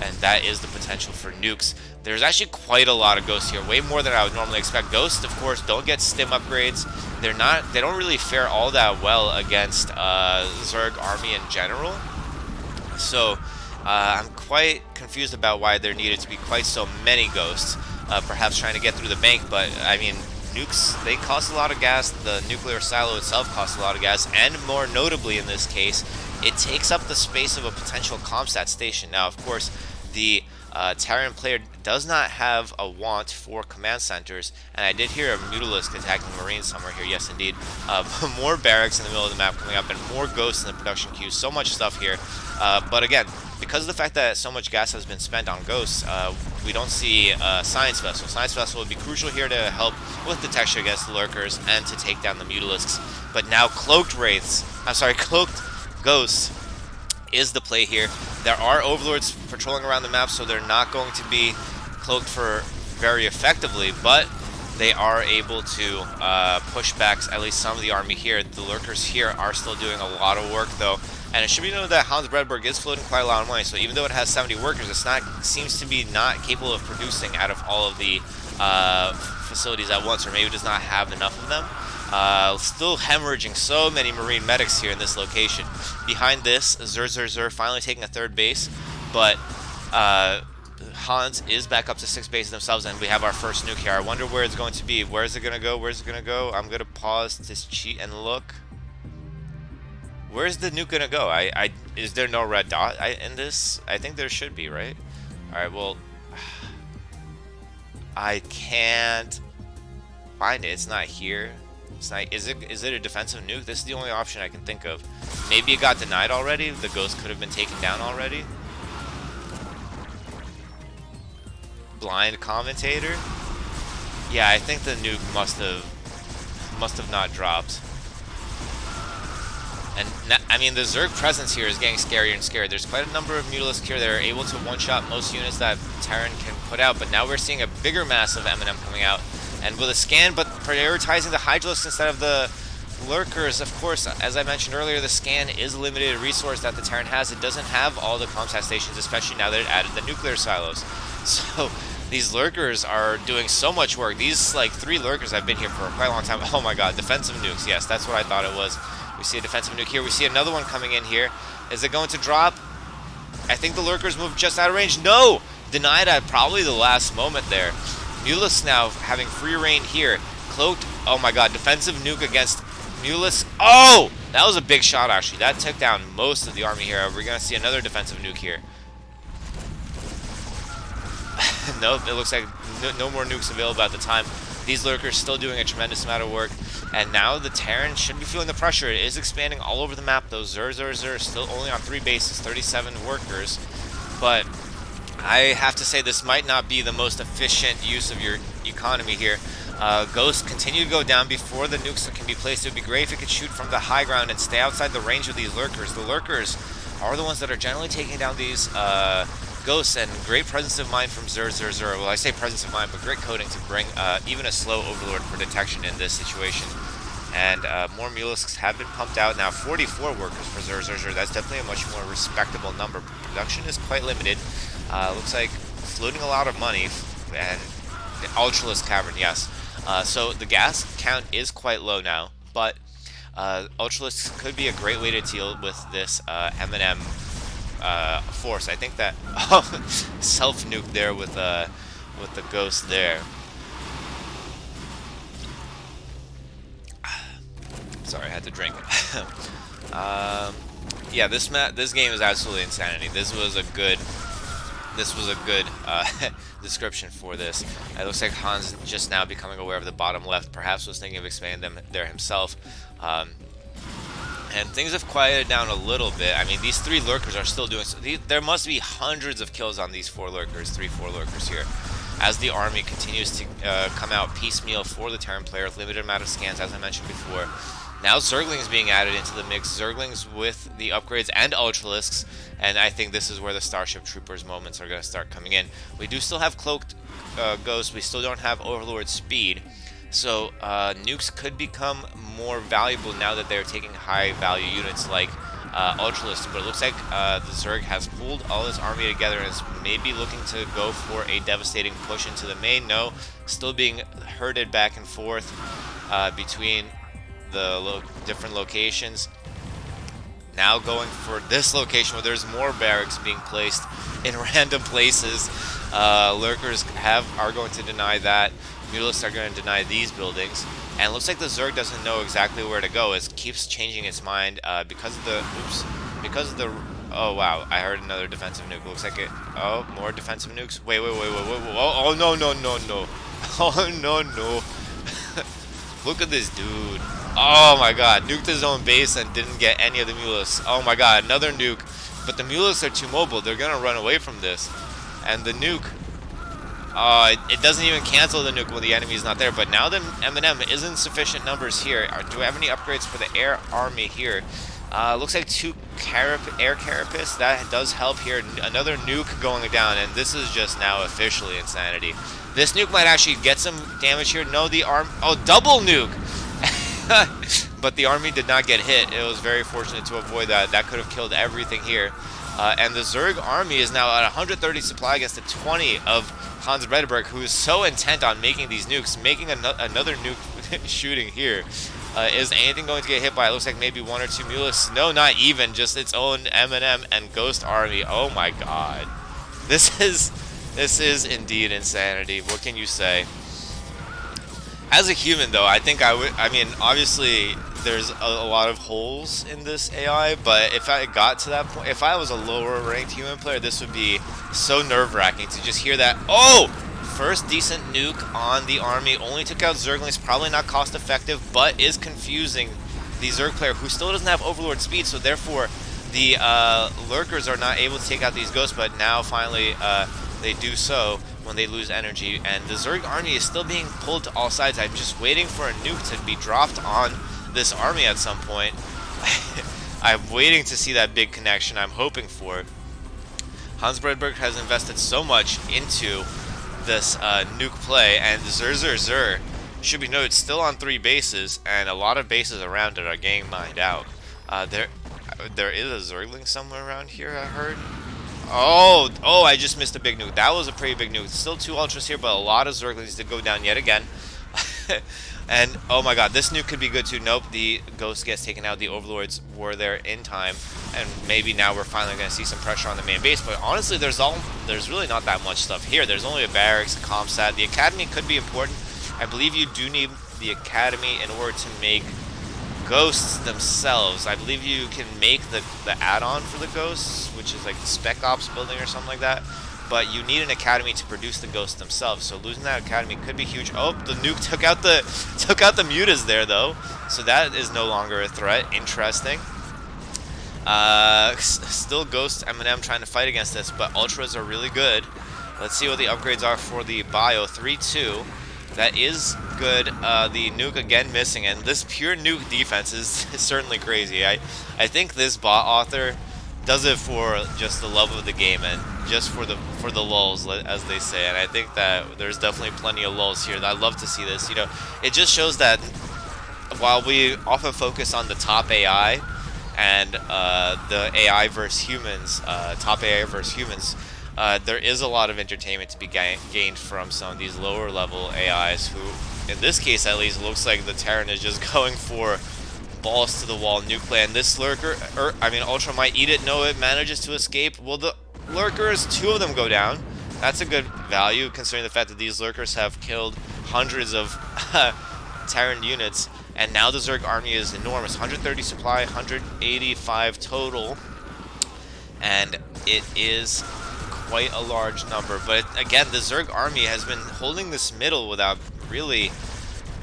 and that is the potential for nukes. There's actually quite a lot of ghosts here, way more than I would normally expect. Ghosts, of course, don't get stim upgrades. They don't really fare all that well against Zerg army in general. So I'm quite confused about why there needed to be quite so many ghosts, perhaps trying to get through the bank. But I mean, nukes, they cost a lot of gas. The nuclear silo itself costs a lot of gas, and more notably in this case, it takes up the space of a potential comsat station. Now, of course, the Terran player does not have a want for command centers, and I did hear a Mutalisk attacking Marines somewhere here, yes indeed. More barracks in the middle of the map coming up, and more ghosts in the production queue, so much stuff here. But again, because of the fact that so much gas has been spent on ghosts, we don't see Science Vessel. Science Vessel would be crucial here to help with detection against the lurkers and to take down the Mutalisks. But now cloaked ghosts is the play here. There are overlords patrolling around the map, so they're not going to be cloaked for very effectively, but they are able to push back at least some of the army here. The lurkers here are still doing a lot of work, though, and it should be noted that Hans Bredberg is floating quite a lot of money, so even though it has 70 workers, it's not seems to be not capable of producing out of all of the facilities at once, or maybe does not have enough of them. Still hemorrhaging so many Marine medics here in this location. Behind this, Zur finally taking a 3rd base, but Hans is back up to 6 bases themselves, and we have our first nuke here. I wonder where it's going to be. Where is it going to go? Where's it going to go? I'm going to pause to cheat and look. Where's the nuke gonna go? Is there no red dot in this? I think there should be, right? All right, well, I can't find it. It's not here. It's not. Is it a defensive nuke? This is the only option I can think of. Maybe it got denied already. The ghost could have been taken down already. Blind commentator. Yeah, I think the nuke must have not dropped. And I mean, the Zerg presence here is getting scarier and scarier. There's quite a number of Mutalisks here that are able to one-shot most units that Terran can put out, but now we're seeing a bigger mass of M&M coming out. And with a scan, but prioritizing the Hydralisks instead of the Lurkers, of course, as I mentioned earlier, the scan is a limited resource that the Terran has. It doesn't have all the comsat stations, especially now that it added the nuclear silos. So these Lurkers are doing so much work. These, like, 3 Lurkers have been here for quite a long time. Oh my god, defensive nukes. Yes, that's what I thought it was. We see a defensive nuke here. We see another one coming in here. Is it going to drop? I think the Lurkers moved just out of range. No! Denied at probably the last moment there. Mutalisks now having free reign here. Cloaked. Oh my god. Defensive nuke against Mutalisks. Oh! That was a big shot, actually. That took down most of the army here. We're going to see another defensive nuke here. Nope. It looks like no more nukes available at the time. These Lurkers still doing a tremendous amount of work. And now the Terran should be feeling the pressure. It is expanding all over the map. Those Zer still only on 3 bases, 37 workers. But I have to say this might not be the most efficient use of your economy here. Ghosts continue to go down before the nukes can be placed. It would be great if it could shoot from the high ground and stay outside the range of these Lurkers. The Lurkers are the ones that are generally taking down these Ghosts, and great presence of mind from Zer. Well, I say presence of mind, but great coding to bring even a slow Overlord for detection in this situation. And more Mutalisks have been pumped out. Now 44 workers for Zer. That's definitely a much more respectable number. Production is quite limited. Looks like floating a lot of money. And the Ultralisk Cavern, yes. So the gas count is quite low now, but Ultralisks could be a great way to deal with this M&M force. I think that self-nuke there with the ghost there. Sorry, I had to drink. Yeah, this game is absolutely insanity. This was a good description for this. It looks like Hans just now becoming aware of the bottom left. Perhaps was thinking of expanding them there himself. And things have quieted down a little bit. I mean, these 3 Lurkers are still doing so. There must be hundreds of kills on these 4 Lurkers, 4 Lurkers here. As the army continues to come out piecemeal for the Terran player, limited amount of scans, as I mentioned before. Now Zerglings being added into the mix. Zerglings with the upgrades and Ultralisks. And I think this is where the Starship Troopers moments are going to start coming in. We do still have Cloaked Ghosts. We still don't have Overlord Speed. So nukes could become more valuable now that they're taking high value units like Ultralisk. But it looks like the Zerg has pulled all his army together and is maybe looking to go for a devastating push into the main. No, still being herded back and forth between the different locations. Now going for this location where there's more barracks being placed in random places. Lurkers are going to deny that. Mutalisks are going to deny these buildings. And it looks like the Zerg doesn't know exactly where to go. It keeps changing its mind because of the... Oh, wow. I heard another defensive nuke. Looks like it... Oh, more defensive nukes. Wait. Oh, no. Oh, no. Look at this dude. Oh, my God. Nuked his own base and didn't get any of the Mutalisks. Oh, my God. Another nuke. But the Mutalisks are too mobile. They're going to run away from this. And the nuke... it doesn't even cancel the nuke when the enemy is not there. But now the M&M is in sufficient numbers here. Do we have any upgrades for the air army here? Looks like 2 air carapace. That does help here. Another nuke going down, and this is just now officially insanity. This nuke might actually get some damage here. No, the arm... Oh, double nuke! But the army did not get hit. It was very fortunate to avoid that. That could have killed everything here. And the Zerg army is now at 130 supply against the 20 of Hans Bredeberg, who is so intent on making these nukes, making another nuke shooting here. Is anything going to get hit by? It looks like maybe 1 or 2 Mutalisks. No, not even. Just its own M&M and Ghost army. Oh my God. This is indeed insanity. What can you say? As a human, though, I think I mean, obviously, there's a lot of holes in this AI, but if I got to that point, if I was a lower ranked human player, this would be so nerve-wracking to just hear that. Oh! First decent nuke on the army, only took out Zerglings, probably not cost effective, but is confusing the Zerg player who still doesn't have Overlord speed, so therefore the Lurkers are not able to take out these ghosts, but now finally they do so when they lose energy, and the Zerg army is still being pulled to all sides. I'm just waiting for a nuke to be dropped on this army at some point. I'm waiting to see that big connection I'm hoping for. Hans Bredberg has invested so much into this nuke play, and Zer should be noted still on 3 bases, and a lot of bases around it are getting mined out. There is a Zergling somewhere around here, I heard. Oh, I just missed a big nuke. That was a pretty big nuke. Still 2 ultras here, but a lot of Zerglings did go down yet again. And, oh my god, this nuke could be good too. Nope, the Ghost gets taken out. The Overlords were there in time. And maybe now we're finally going to see some pressure on the main base. But honestly, there's really not that much stuff here. There's only a barracks, a comsat. The Academy could be important. I believe you do need the Academy in order to make Ghosts themselves. I believe you can make the add-on for the Ghosts, which is like the Spec Ops building or something like that. But you need an Academy to produce the Ghosts themselves. So losing that Academy could be huge. Oh, the nuke took out the mutas there though. So that is no longer a threat. Interesting. Still Ghost M&M trying to fight against this, but Ultras are really good. Let's see what the upgrades are for the Bio. 3-2. That is good. The nuke again missing, and this pure nuke defense is certainly crazy. I think this bot author does it for just the love of the game and just for the lulz, as they say. And I think that there's definitely plenty of lulz here. I'd love to see this. You know, it just shows that while we often focus on the top AI and the AI versus humans, top AI versus humans, there is a lot of entertainment to be gained from some of these lower level AIs who, in this case at least, looks like the Terran is just going for balls to the wall nuke play. And this Lurker, Ultra might eat it. No, it manages to escape. Well, the Lurkers, 2 of them go down. That's a good value considering the fact that these Lurkers have killed hundreds of Terran units. And now the Zerg army is enormous. 130 supply, 185 total. And it is quite a large number, but again, the Zerg army has been holding this middle without really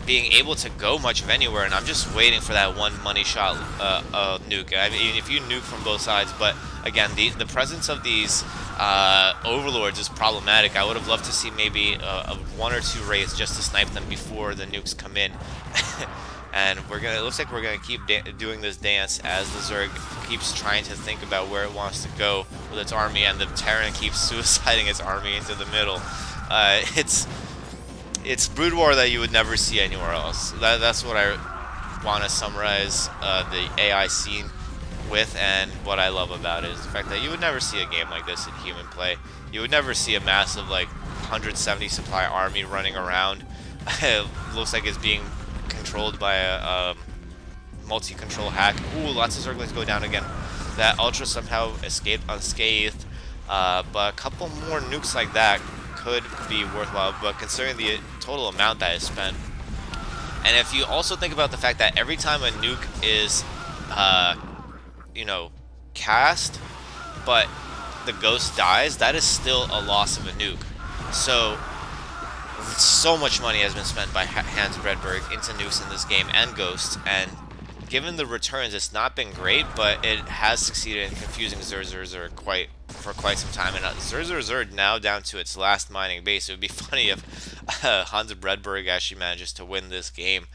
being able to go much of anywhere, and I'm just waiting for that one money shot nuke. I mean, if you nuke from both sides, but again, the presence of these overlords is problematic. I would have loved to see maybe 1 or 2 raids just to snipe them before the nukes come in. And it looks like we're gonna keep doing this dance as the Zerg keeps trying to think about where it wants to go with its army, and the Terran keeps suiciding its army into the middle. It's Brood War that you would never see anywhere else. That's what I want to summarize the AI scene with, and what I love about it is the fact that you would never see a game like this in human play. You would never see a massive, like, 170 supply army running around. It looks like it's being controlled by a multi-control hack. Ooh, lots of Zerglings go down again. That Ultra somehow escaped unscathed, but a couple more nukes like that could be worthwhile, but considering the total amount that is spent, and if you also think about the fact that every time a nuke is, cast, but the ghost dies, that is still a loss of a nuke. So much money has been spent by Hans Bredberg into nukes in this game and ghosts, and given the returns, it's not been great, but it has succeeded in confusing Zer for quite some time. And Zer now down to its last mining base. It would be funny if Hans Bredberg actually manages to win this game,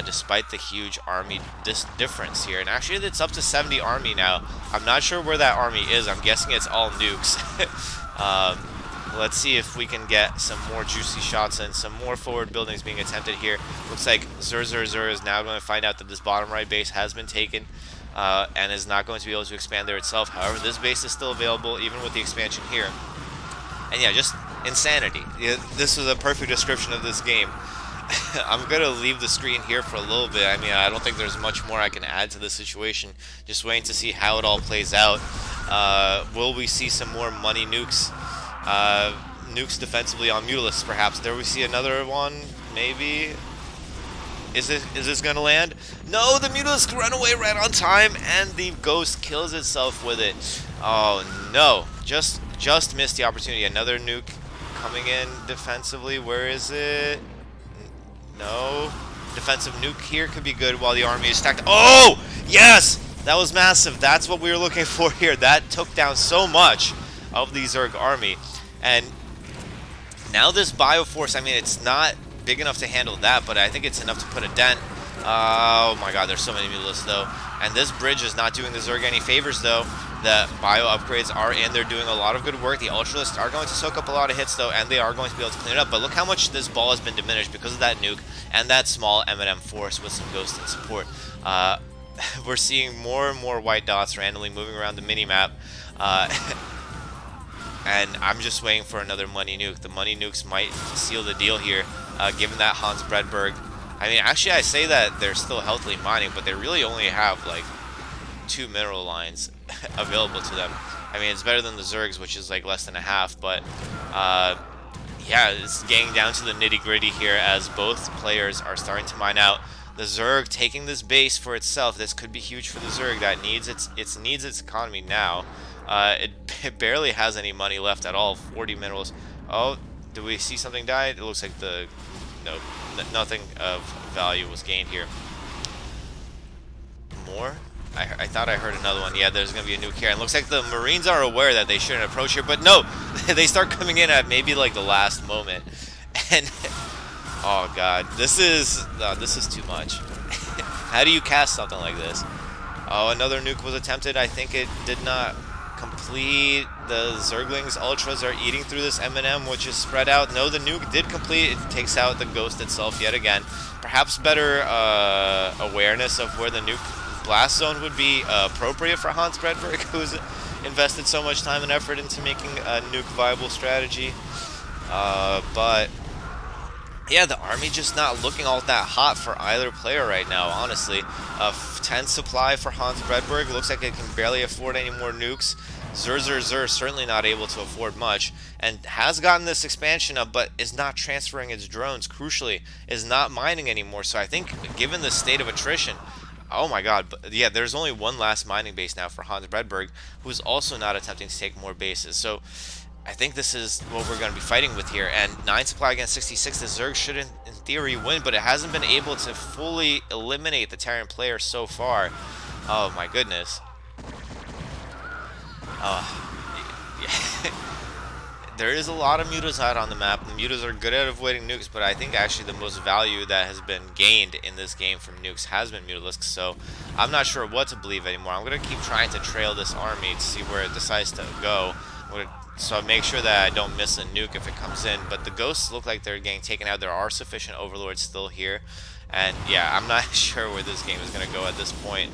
despite the huge army difference here. And actually, it's up to 70 army now. I'm not sure where that army is. I'm guessing it's all nukes. Let's see if we can get some more juicy shots and some more forward buildings being attempted here. Looks like Zer is now going to find out that this bottom right base has been taken and is not going to be able to expand there itself. However, this base is still available even with the expansion here. And yeah, just insanity. This was a perfect description of this game. I'm going to leave the screen here for a little bit. I mean, I don't think there's much more I can add to the situation. Just waiting to see how it all plays out. Will we see some more money nukes? Nukes defensively on Mutalisks, perhaps. There we see another one, maybe. Is this gonna land? No, the Mutalisk run away right on time, and the Ghost kills itself with it. Oh no, just missed the opportunity. Another nuke coming in defensively. Where is it? No. Defensive nuke here could be good while the army is stacked. Oh! Yes! That was massive. That's what we were looking for here. That took down so much of the Zerg army. And now this Bioforce, I mean, it's not big enough to handle that, but I think it's enough to put a dent. Oh my god, there's so many Mutalisks though. And this bridge is not doing the Zerg any favors though. The bio upgrades are in, they're doing a lot of good work. The Ultralists are going to soak up a lot of hits though, and they are going to be able to clean it up. But look how much this ball has been diminished because of that nuke and that small M&M force with some Ghost in support. We're seeing more and more white dots randomly moving around the mini-map. And I'm just waiting for another money nuke. The money nukes might seal the deal here, given that Hans Bredberg. I mean, actually, I say that they're still healthily mining, but they really only have, like, 2 mineral lines available to them. I mean, it's better than the Zergs, which is, like, less than a half, but, yeah, it's getting down to the nitty-gritty here as both players are starting to mine out. The Zerg taking this base for itself. This could be huge for the Zerg that needs its economy now. It barely has any money left at all. 40 minerals. Oh, do we see something die? It looks like no, nothing of value was gained here. More? I thought I heard another one. Yeah, there's going to be a nuke here. And it looks like the Marines are aware that they shouldn't approach here, but no, they start coming in at maybe like the last moment. And oh god, this is too much. How do you cast something like this? Oh, another nuke was attempted. I think it did not complete. The Zerglings Ultras are eating through this M&M, which is spread out. No, the nuke did complete. It takes out the Ghost itself yet again. Perhaps better awareness of where the nuke blast zone would be appropriate for Hans Bredberg, who's invested so much time and effort into making a nuke viable strategy. But yeah, the army just not looking all that hot for either player right now, honestly. 10 supply for Hans Bredberg. Looks like it can barely afford any more nukes. Zur certainly not able to afford much, and has gotten this expansion up, but is not transferring its drones. Crucially, is not mining anymore. So I think, given the state of attrition, oh my god, but yeah, there's only one last mining base now for Hans Bredberg, who's also not attempting to take more bases. So I think this is what we're going to be fighting with here. And 9 supply against 66, the Zerg should, in theory, win, but it hasn't been able to fully eliminate the Terran player so far. Oh my goodness. Yeah. There is a lot of mutas out on the map. The mutas are good at avoiding nukes, but I think actually the most value that has been gained in this game from nukes has been mutalisks, so I'm not sure what to believe anymore. I'm going to keep trying to trail this army to see where it decides to go. So make sure that I don't miss a nuke if it comes in. But the Ghosts look like they're getting taken out. There are sufficient Overlords still here. And yeah, I'm not sure where this game is going to go at this point.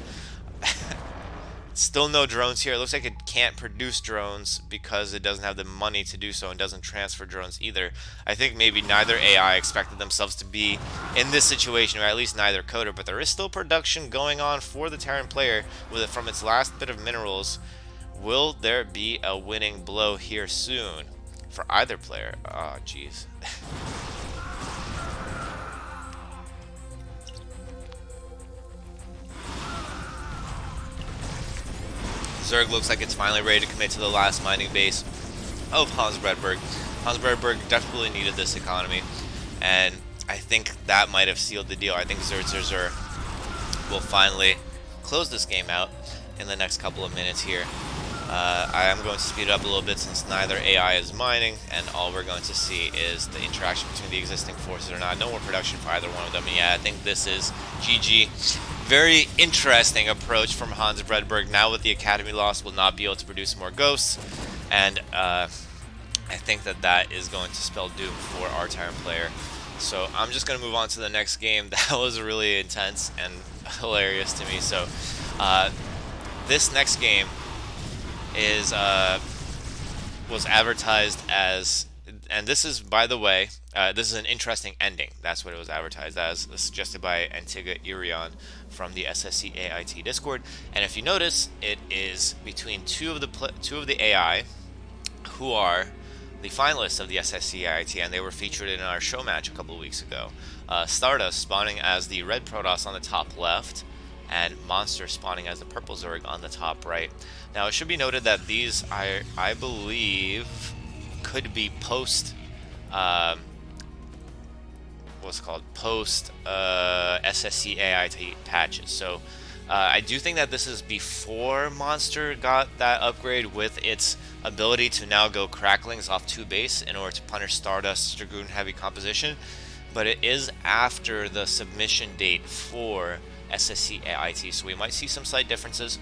Still no drones here. It looks like it can't produce drones because it doesn't have the money to do so and doesn't transfer drones either. I think maybe neither AI expected themselves to be in this situation, or at least neither coder. But there is still production going on for the Terran player with it from its last bit of minerals. Will there be a winning blow here soon for either player? Oh, jeez. Zerg looks like it's finally ready to commit to the last mining base of Hans Bredberg. Hans Bredberg definitely needed this economy, and I think that might have sealed the deal. I think Zur will finally close this game out in the next couple of minutes here. I am going to speed it up a little bit since neither AI is mining, and all we're going to see is the interaction between the existing forces or not. No more production for either one of them. And yeah, I think this is GG. Very interesting approach from Hans Bredberg. Now with the Academy loss, will not be able to produce more Ghosts, and I think that is going to spell doom for our Terran player. So I'm just going to move on to the next game. That was really intense and hilarious to me. So this next game is was advertised as, and this is, by the way, this is an interesting ending. That's what it was advertised as, suggested by Antigua Irion from the SSCAIT Discord. And if you notice, it is between two of the AI who are the finalists of the SSCAIT, and they were featured in our show match a couple of weeks ago. Stardust spawning as the red Protoss on the top left, and Monster spawning as the purple Zerg on the top right. Now, it should be noted that these, I believe, could be post what's called post SSCAIT patches. So I do think that this is before Monster got that upgrade with its ability to now go cracklings off 2 base in order to punish Stardust's Dragoon heavy composition, but it is after the submission date for SSCAIT, so we might see some slight differences.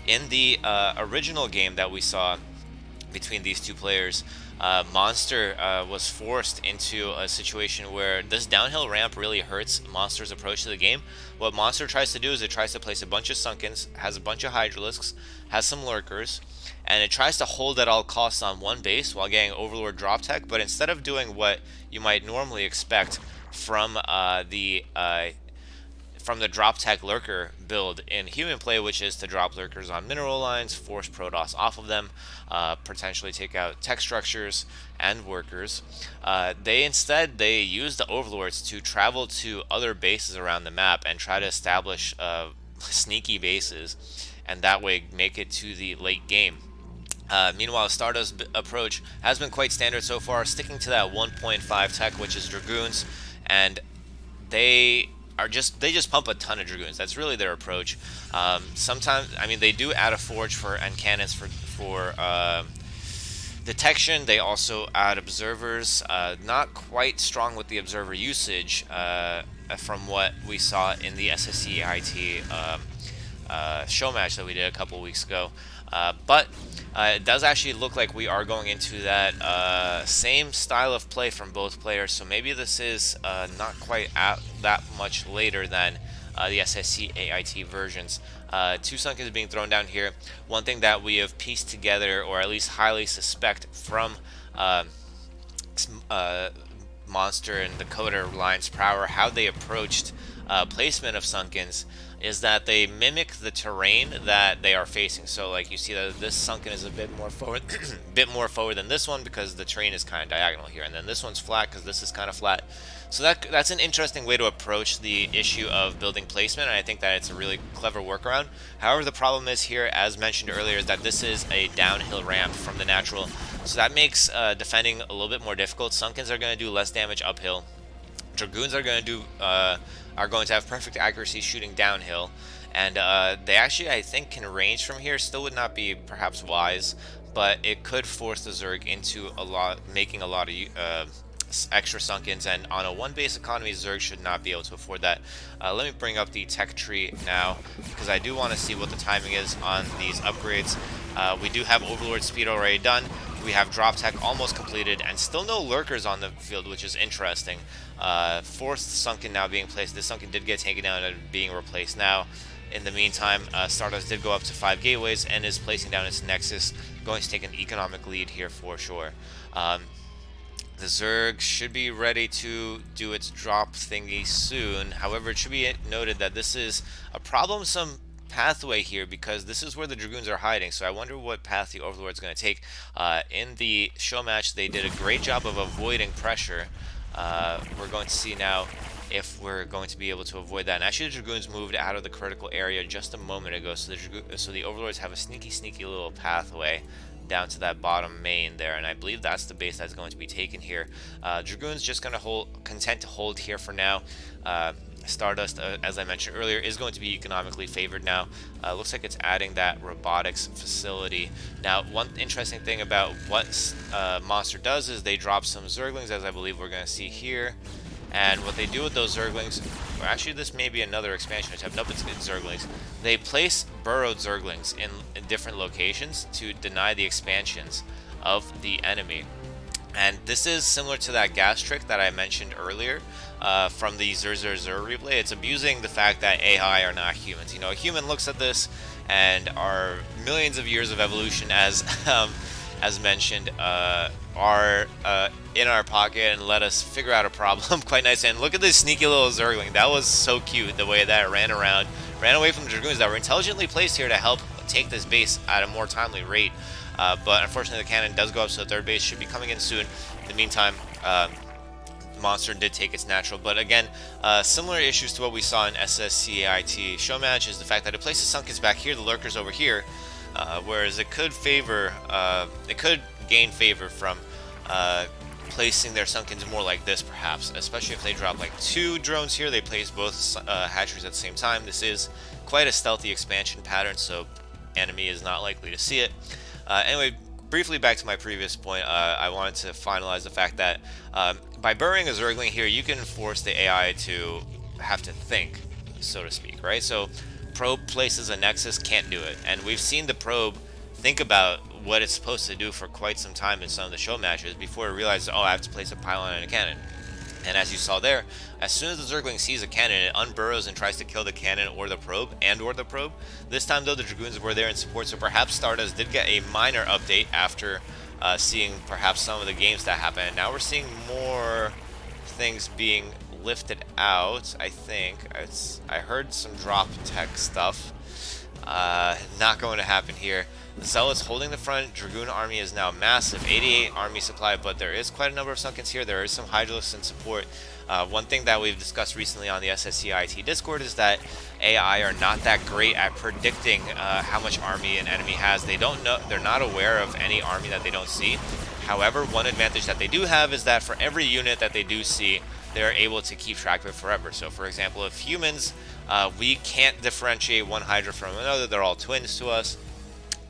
In the original game that we saw between these two players, Monster was forced into a situation where this downhill ramp really hurts Monster's approach to the game. What Monster tries to do is it tries to place a bunch of Sunkens, has a bunch of Hydralisks, has some Lurkers, and it tries to hold at all costs on one base while getting Overlord drop tech, but instead of doing what you might normally expect from the drop tech lurker build in human play, which is to drop lurkers on mineral lines, force Protoss off of them, potentially take out tech structures and workers. They use the overlords to travel to other bases around the map and try to establish sneaky bases, and that way make it to the late game. Meanwhile, Stardust's approach has been quite standard so far, sticking to that 1.5 tech, which is Dragoons, and they just pump a ton of Dragoons. That's really their approach. Sometimes, I mean, they do add a forge and cannons for detection. They also add observers. Not quite strong with the observer usage from what we saw in the SSCAIT show match that we did a couple weeks ago. But it does actually look like we are going into that same style of play from both players, so maybe this is not quite that much later than the SSCAIT versions. 2 Sunkens being thrown down here. One thing that we have pieced together, or at least highly suspect from Monster and the Coder Alliance Prower, how they approached placement of Sunkens, is that they mimic the terrain that they are facing. So like you see that this Sunken is a bit more forward than this one because the terrain is kind of diagonal here, and then this one's flat because this is kind of flat. So that's an interesting way to approach the issue of building placement, and I think that it's a really clever workaround. However, the problem is here, as mentioned earlier, is that this is a downhill ramp from the natural, so that makes defending a little bit more difficult. Sunkens are going to do less damage uphill. Dragoons are going to have perfect accuracy shooting downhill, and they actually, I think, can range from here. Still would not be perhaps wise, but it could force the Zerg into making a lot of extra Sunkens, and on a 1 base economy, Zerg should not be able to afford that. Let me bring up the tech tree now, because I do want to see what the timing is on these upgrades. We do have Overlord speed already done. We have drop tech almost completed, and still no lurkers on the field, which is interesting. 4th Sunken now being placed. This Sunken did get taken down and being replaced now. In the meantime, Stardust did go up to 5 gateways and is placing down its Nexus, going to take an economic lead here for sure. The Zerg should be ready to do its drop thingy soon. However, it should be noted that this is a problemsome pathway here because this is where the Dragoons are hiding, so I wonder what path the Overlord's going to take. In the show match, they did a great job of avoiding pressure. We're going to see now if we're going to be able to avoid that. And actually, the Dragoons moved out of the critical area just a moment ago, so the Overlords have a sneaky little pathway down to that bottom main there, and I believe that's the base that's going to be taken here. Dragoons just going to content to hold here for now. Stardust, as I mentioned earlier, is going to be economically favored now. Looks like it's adding that robotics facility. Now, one interesting thing about what Monster does is they drop some Zerglings, as I believe we're going to see here. And what they do with those Zerglings, or actually this may be another expansion attempt. Nope, it's Zerglings. They place burrowed Zerglings in different locations to deny the expansions of the enemy. And this is similar to that gas trick that I mentioned earlier from the Zer replay. It's abusing the fact that AI are not humans. You know, a human looks at this and our millions of years of evolution, as mentioned, are in our pocket and let us figure out a problem quite nice. And look at this sneaky little Zergling. That was so cute, the way that it ran around, ran away from the Dragoons that were intelligently placed here to help take this base at a more timely rate. But unfortunately, the cannon does go up, so the third base should be coming in soon. In the meantime, Monster did take its natural, but again, similar issues to what we saw in SSCAIT show match is the fact that it places Sunkens back here, the Lurkers over here, whereas it could gain favor from placing their Sunkens more like this, perhaps, especially if they drop like 2 drones here. They place both hatcheries at the same time. This is quite a stealthy expansion pattern, so enemy is not likely to see it. Anyway, briefly back to my previous point, I wanted to finalize the fact that by burying a Zergling here, you can force the AI to have to think, so to speak, right? So Probe places a Nexus, can't do it, and we've seen the Probe think about what it's supposed to do for quite some time in some of the show matches before it realizes, oh, I have to place a pylon and a cannon. And as you saw there, as soon as the Zergling sees a cannon, it unburrows and tries to kill the cannon or the probe. This time, though, the Dragoons were there in support, so perhaps Stardust did get a minor update after seeing perhaps some of the games that happened. And now we're seeing more things being lifted out, I think. I heard some drop tech stuff. Not going to happen here. The Zealots holding the front. Dragoon army is now massive, 88 army supply, but there is quite a number of Sunkens here. There is some Hydralisks in support. One thing that we've discussed recently on the SSCAIT Discord is that AI are not that great at predicting how much army an enemy has. They don't know, they're not aware of any army that they don't see. However, one advantage that they do have is that for every unit that they do see, they're able to keep track of it forever. So for example, if humans, we can't differentiate one Hydra from another, they're all twins to us.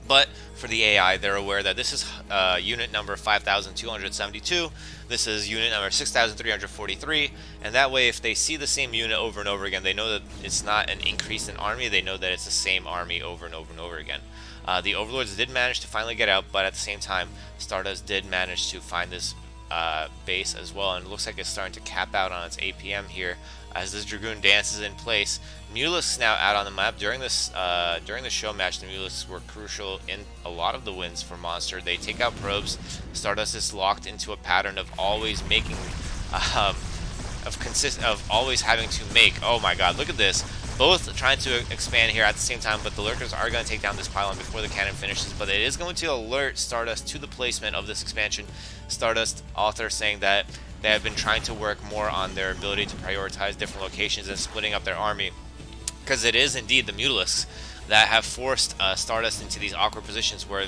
But for the AI, they're aware that this is unit number 5272, this is unit number 6343, and that way if they see the same unit over and over again, they know that it's not an increase in army, they know that it's the same army over and over and over again. The Overlords did manage to finally get out, but at the same time, Stardust did manage to find this base as well, and it looks like it's starting to cap out on its APM here as this Dragoon dances in place. Mulisks now out on the map. During the show match, the Mulisks were crucial in a lot of the wins for Monster. They take out probes. Stardust is locked into a pattern of always making, of always having to make. Oh my God, look at this! Both trying to expand here at the same time, but the Lurkers are going to take down this pylon before the cannon finishes. But it is going to alert Stardust to the placement of this expansion. Stardust author saying that they have been trying to work more on their ability to prioritize different locations and splitting up their army, because it is indeed the Mutalisks that have forced Stardust into these awkward positions where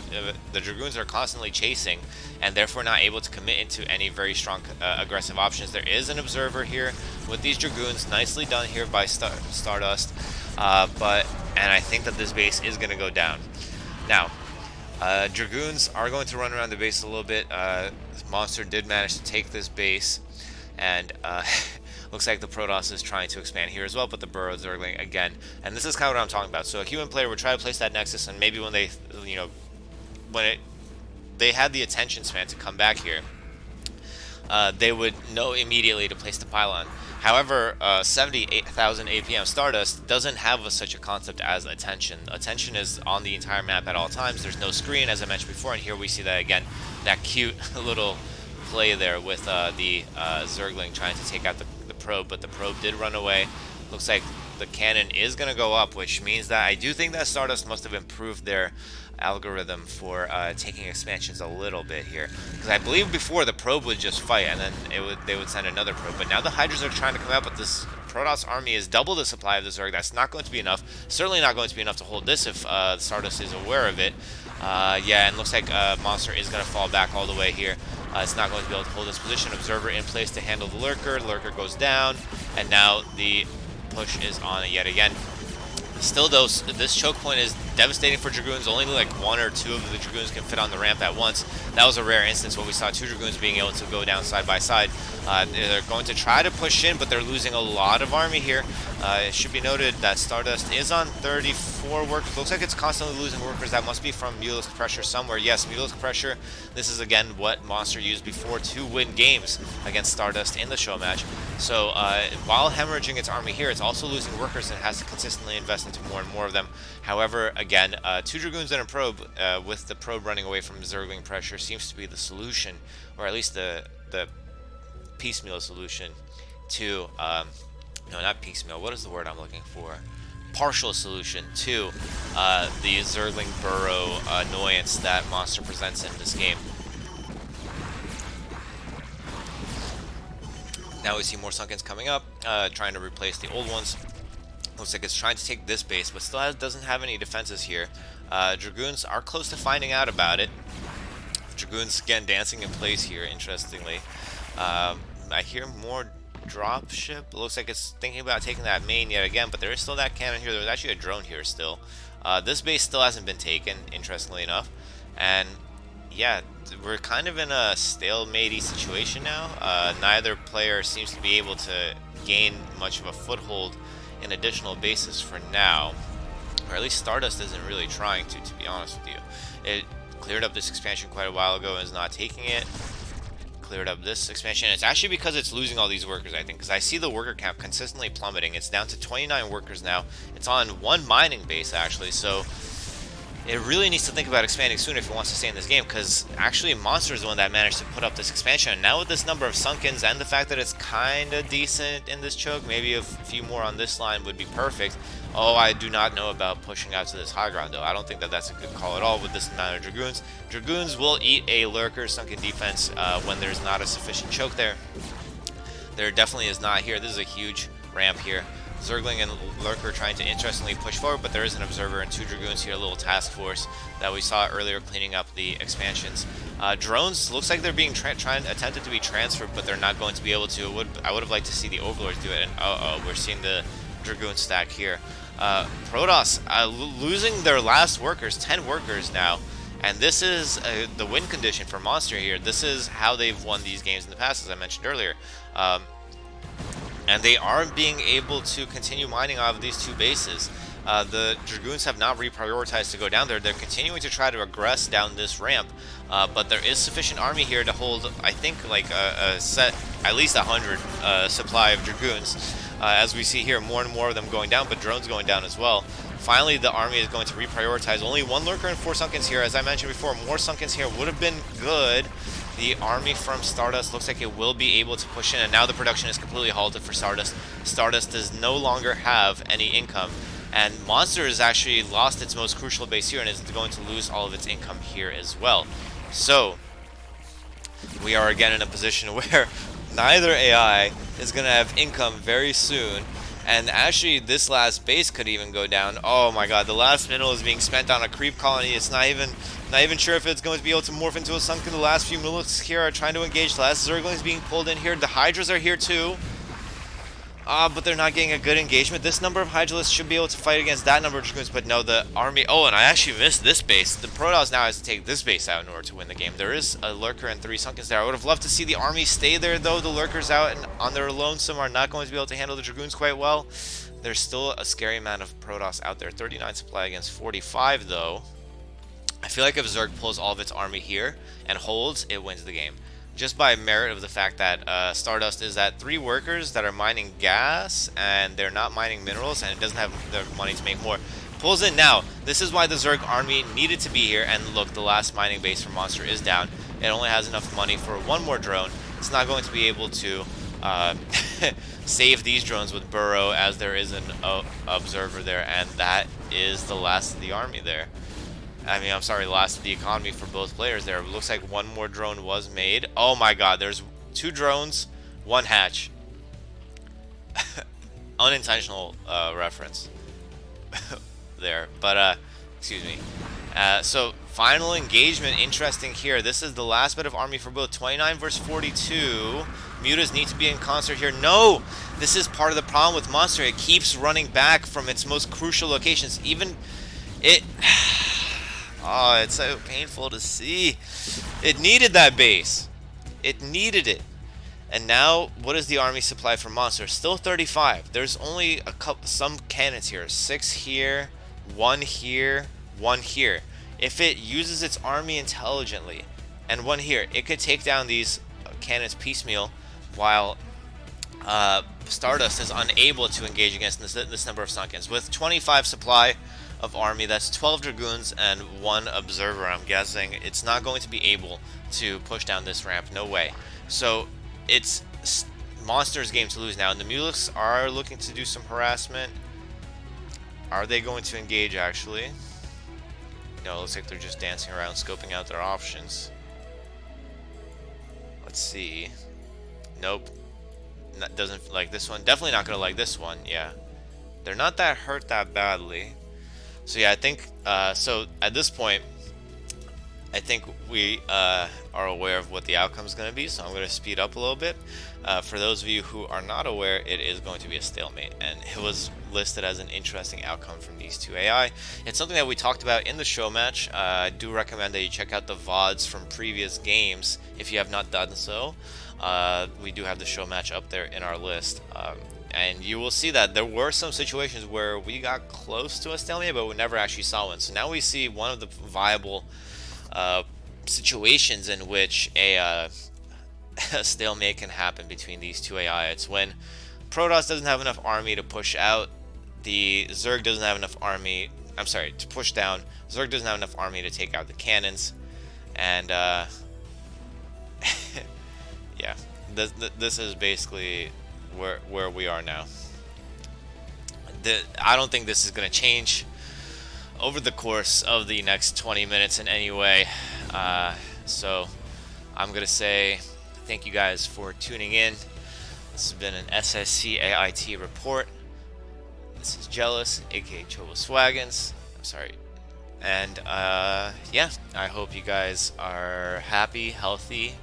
the Dragoons are constantly chasing and therefore not able to commit into any very strong aggressive options. There is an observer here with these Dragoons, nicely done here by Stardust, and I think that this base is going to go down. Now, Dragoons are going to run around the base a little bit. Monster did manage to take this base, and looks like the Protoss is trying to expand here as well, but the burrow Zergling again. And this is kind of what I'm talking about. So a human player would try to place that Nexus, and maybe when they, they had the attention span to come back here, they would know immediately to place the pylon. However, 78,000 APM Stardust doesn't have such a concept as attention. Attention is on the entire map at all times. There's no screen, as I mentioned before, and here we see that again, that cute little play there with the Zergling trying to take out the probe, but the probe did run away. Looks like the cannon is going to go up, which means that I do think that Stardust must have improved their algorithm for taking expansions a little bit here, because I believe before the probe would just fight and then they would send another probe, but now the Hydras are trying to come out, but this Protoss army is double the supply of the Zerg. That's not going to be enough, certainly not going to be enough to hold this if Stardust is aware of it. Yeah, and looks like Monster is going to fall back all the way here. It's not going to be able to hold this position. Observer in place to handle the Lurker. Lurker goes down, and now the push is on yet again. Still, though, this choke point is devastating for Dragoons. Only like 1 or 2 of the Dragoons can fit on the ramp at once. That was a rare instance where we saw 2 Dragoons being able to go down side by side. They're going to try to push in, but they're losing a lot of army here. It should be noted that Stardust is on 34 workers. Looks like it's constantly losing workers. That must be from Mutalisk pressure somewhere. Yes, Mutalisk pressure. This is, again, what Monster used before to win games against Stardust in the show match. So while hemorrhaging its army here, it's also losing workers and has to consistently invest into more and more of them. However, again, 2 Dragoons and a probe, with the probe running away from Zergling pressure, seems to be the solution, or at least the piecemeal solution to, no, not piecemeal, what is the word I'm looking for? partial solution to the Zergling Burrow annoyance that Monster presents in this game. Now we see more Sunkens coming up, trying to replace the old ones. Looks like it's trying to take this base, but still doesn't have any defenses here. Dragoons are close to finding out about it. Dragoons, again, dancing in place here, interestingly. I hear more dropship. It looks like it's thinking about taking that main yet again, but there is still that cannon here. There's actually a drone here still. This base still hasn't been taken, interestingly enough. And yeah, we're kind of in a stalemate-y situation now. Neither player seems to be able to gain much of a foothold in additional bases for now. Or at least Stardust isn't really trying to be honest with you. It cleared up this expansion quite a while ago and is not taking it. Cleared up this expansion. It's actually because it's losing all these workers, I think, because I see the worker count consistently plummeting. It's down to 29 workers now. It's on one mining base, actually, so it really needs to think about expanding soon if it wants to stay in this game, because actually Monster is the one that managed to put up this expansion. And now with this number of Sunkens and the fact that it's kind of decent in this choke, maybe a few more on this line would be perfect. Oh, I do not know about pushing out to this high ground, though. I don't think that that's a good call at all with this amount of Dragoons. Dragoons will eat a Lurker Sunken defense when there's not a sufficient choke there. There definitely is not here. This is a huge ramp here. Zergling and Lurker trying to interestingly push forward, but there is an Observer and 2 Dragoons here, a little task force that we saw earlier cleaning up the expansions. Drones, looks like they're being attempted to be transferred, but they're not going to be able to. I would have liked to see the Overlords do it, and we're seeing the Dragoon stack here. Protoss losing their last workers, 10 workers now, and this is the win condition for Monster here. This is how they've won these games in the past, as I mentioned earlier. And they are being able to continue mining out of these 2 bases. The Dragoons have not reprioritized to go down there. They're continuing to try to aggress down this ramp, but there is sufficient army here to hold, I think, like a set, at least 100 supply of Dragoons. As we see here, more and more of them going down, but drones going down as well. Finally, the army is going to reprioritize. Only 1 Lurker and 4 Sunkens here. As I mentioned before, more Sunkens here would have been good. The army from Stardust looks like it will be able to push in, and now the production is completely halted for Stardust. Stardust does no longer have any income, and Monster has actually lost its most crucial base here and is going to lose all of its income here as well. So, we are again in a position where neither AI is going to have income very soon, and actually this last base could even go down. Oh my god, the last mineral is being spent on a creep colony. It's not even sure if it's going to be able to morph into a Sunken. The last few minerals here are trying to engage. The last Zergling is being pulled in here. The Hydras are here too. But they're not getting a good engagement. This number of Hydralisks should be able to fight against that number of Dragoons, but no, the army... Oh, and I actually missed this base. The Protoss now has to take this base out in order to win the game. There is a Lurker and 3 Sunkens there. I would have loved to see the army stay there, though. The Lurkers out and on their lonesome are not going to be able to handle the Dragoons quite well. There's still a scary amount of Protoss out there. 39 supply against 45, though. I feel like if Zerg pulls all of its army here and holds, it wins the game. Just by merit of the fact that Stardust is at 3 workers that are mining gas, and they're not mining minerals, and it doesn't have the money to make more. Pulls in now. This is why the Zerg army needed to be here, and look, the last mining base for Monster is down. It only has enough money for 1 more drone. It's not going to be able to save these drones with Burrow, as there is an Observer there, and that is the last of the army there. I mean, I'm sorry, the last of the economy for both players there. It looks like 1 more drone was made. Oh my god, there's 2 drones, 1 hatch. Unintentional reference there, but excuse me. So, final engagement, interesting here. This is the last bit of army for both. 29 versus 42. Mutas need to be in concert here. No! This is part of the problem with Monster. It keeps running back from its most crucial locations. Even it... Oh, it's so painful to see. It needed that base. It needed it. And now, what is the army supply for Monster? Still 35. There's only some cannons here. 6 here, 1 here, 1 here. If it uses its army intelligently, and 1 here, it could take down these cannons piecemeal, while Stardust is unable to engage against this number of Sunkens. With 25 supply of army, that's 12 Dragoons and 1 Observer, I'm guessing. It's not going to be able to push down this ramp, no way. So it's Monster's game to lose now, and the Muliks are looking to do some harassment. Are they going to engage actually? No, it looks like they're just dancing around, scoping out their options. Let's see. Nope. Doesn't like this one. Definitely not gonna like this one. Yeah. They're not that hurt that badly. So yeah, I think so at this point I think we are aware of what the outcome is going to be, so I'm going to speed up a little bit. For those of you who are not aware, it is going to be a stalemate, and it was listed as an interesting outcome from these two AI. It's something that we talked about in the show match. I do recommend that you check out the VODs from previous games if you have not done so. We do have the show match up there in our list. And you will see that there were some situations where we got close to a stalemate, but we never actually saw one. So now we see one of the viable situations in which a stalemate can happen between these two AI. It's when Protoss doesn't have enough army to push out, the Zerg doesn't have enough army, I'm sorry, to push down, Zerg doesn't have enough army to take out the cannons, and yeah, this is basically where we are now. I don't think this is going to change over the course of the next 20 minutes in any way. So I'm going to say thank you guys for tuning in. This has been an SSCAIT report. This is Jealous, aka Chobo Swaggins. I'm sorry. And yeah, I hope you guys are happy, healthy,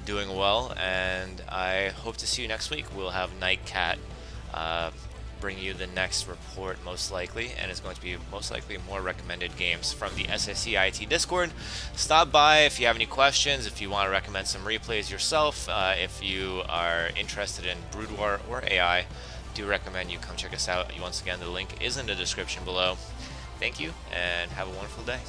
doing well, and I hope to see you next week. We'll have Nightcat bring you the next report most likely, and it's going to be most likely more recommended games from the SSCIT Discord. Stop by if you have any questions, if you want to recommend some replays yourself, if you are interested in Brood War or AI, do recommend you come check us out. Once again, the link is in the description below. Thank you, and have a wonderful day.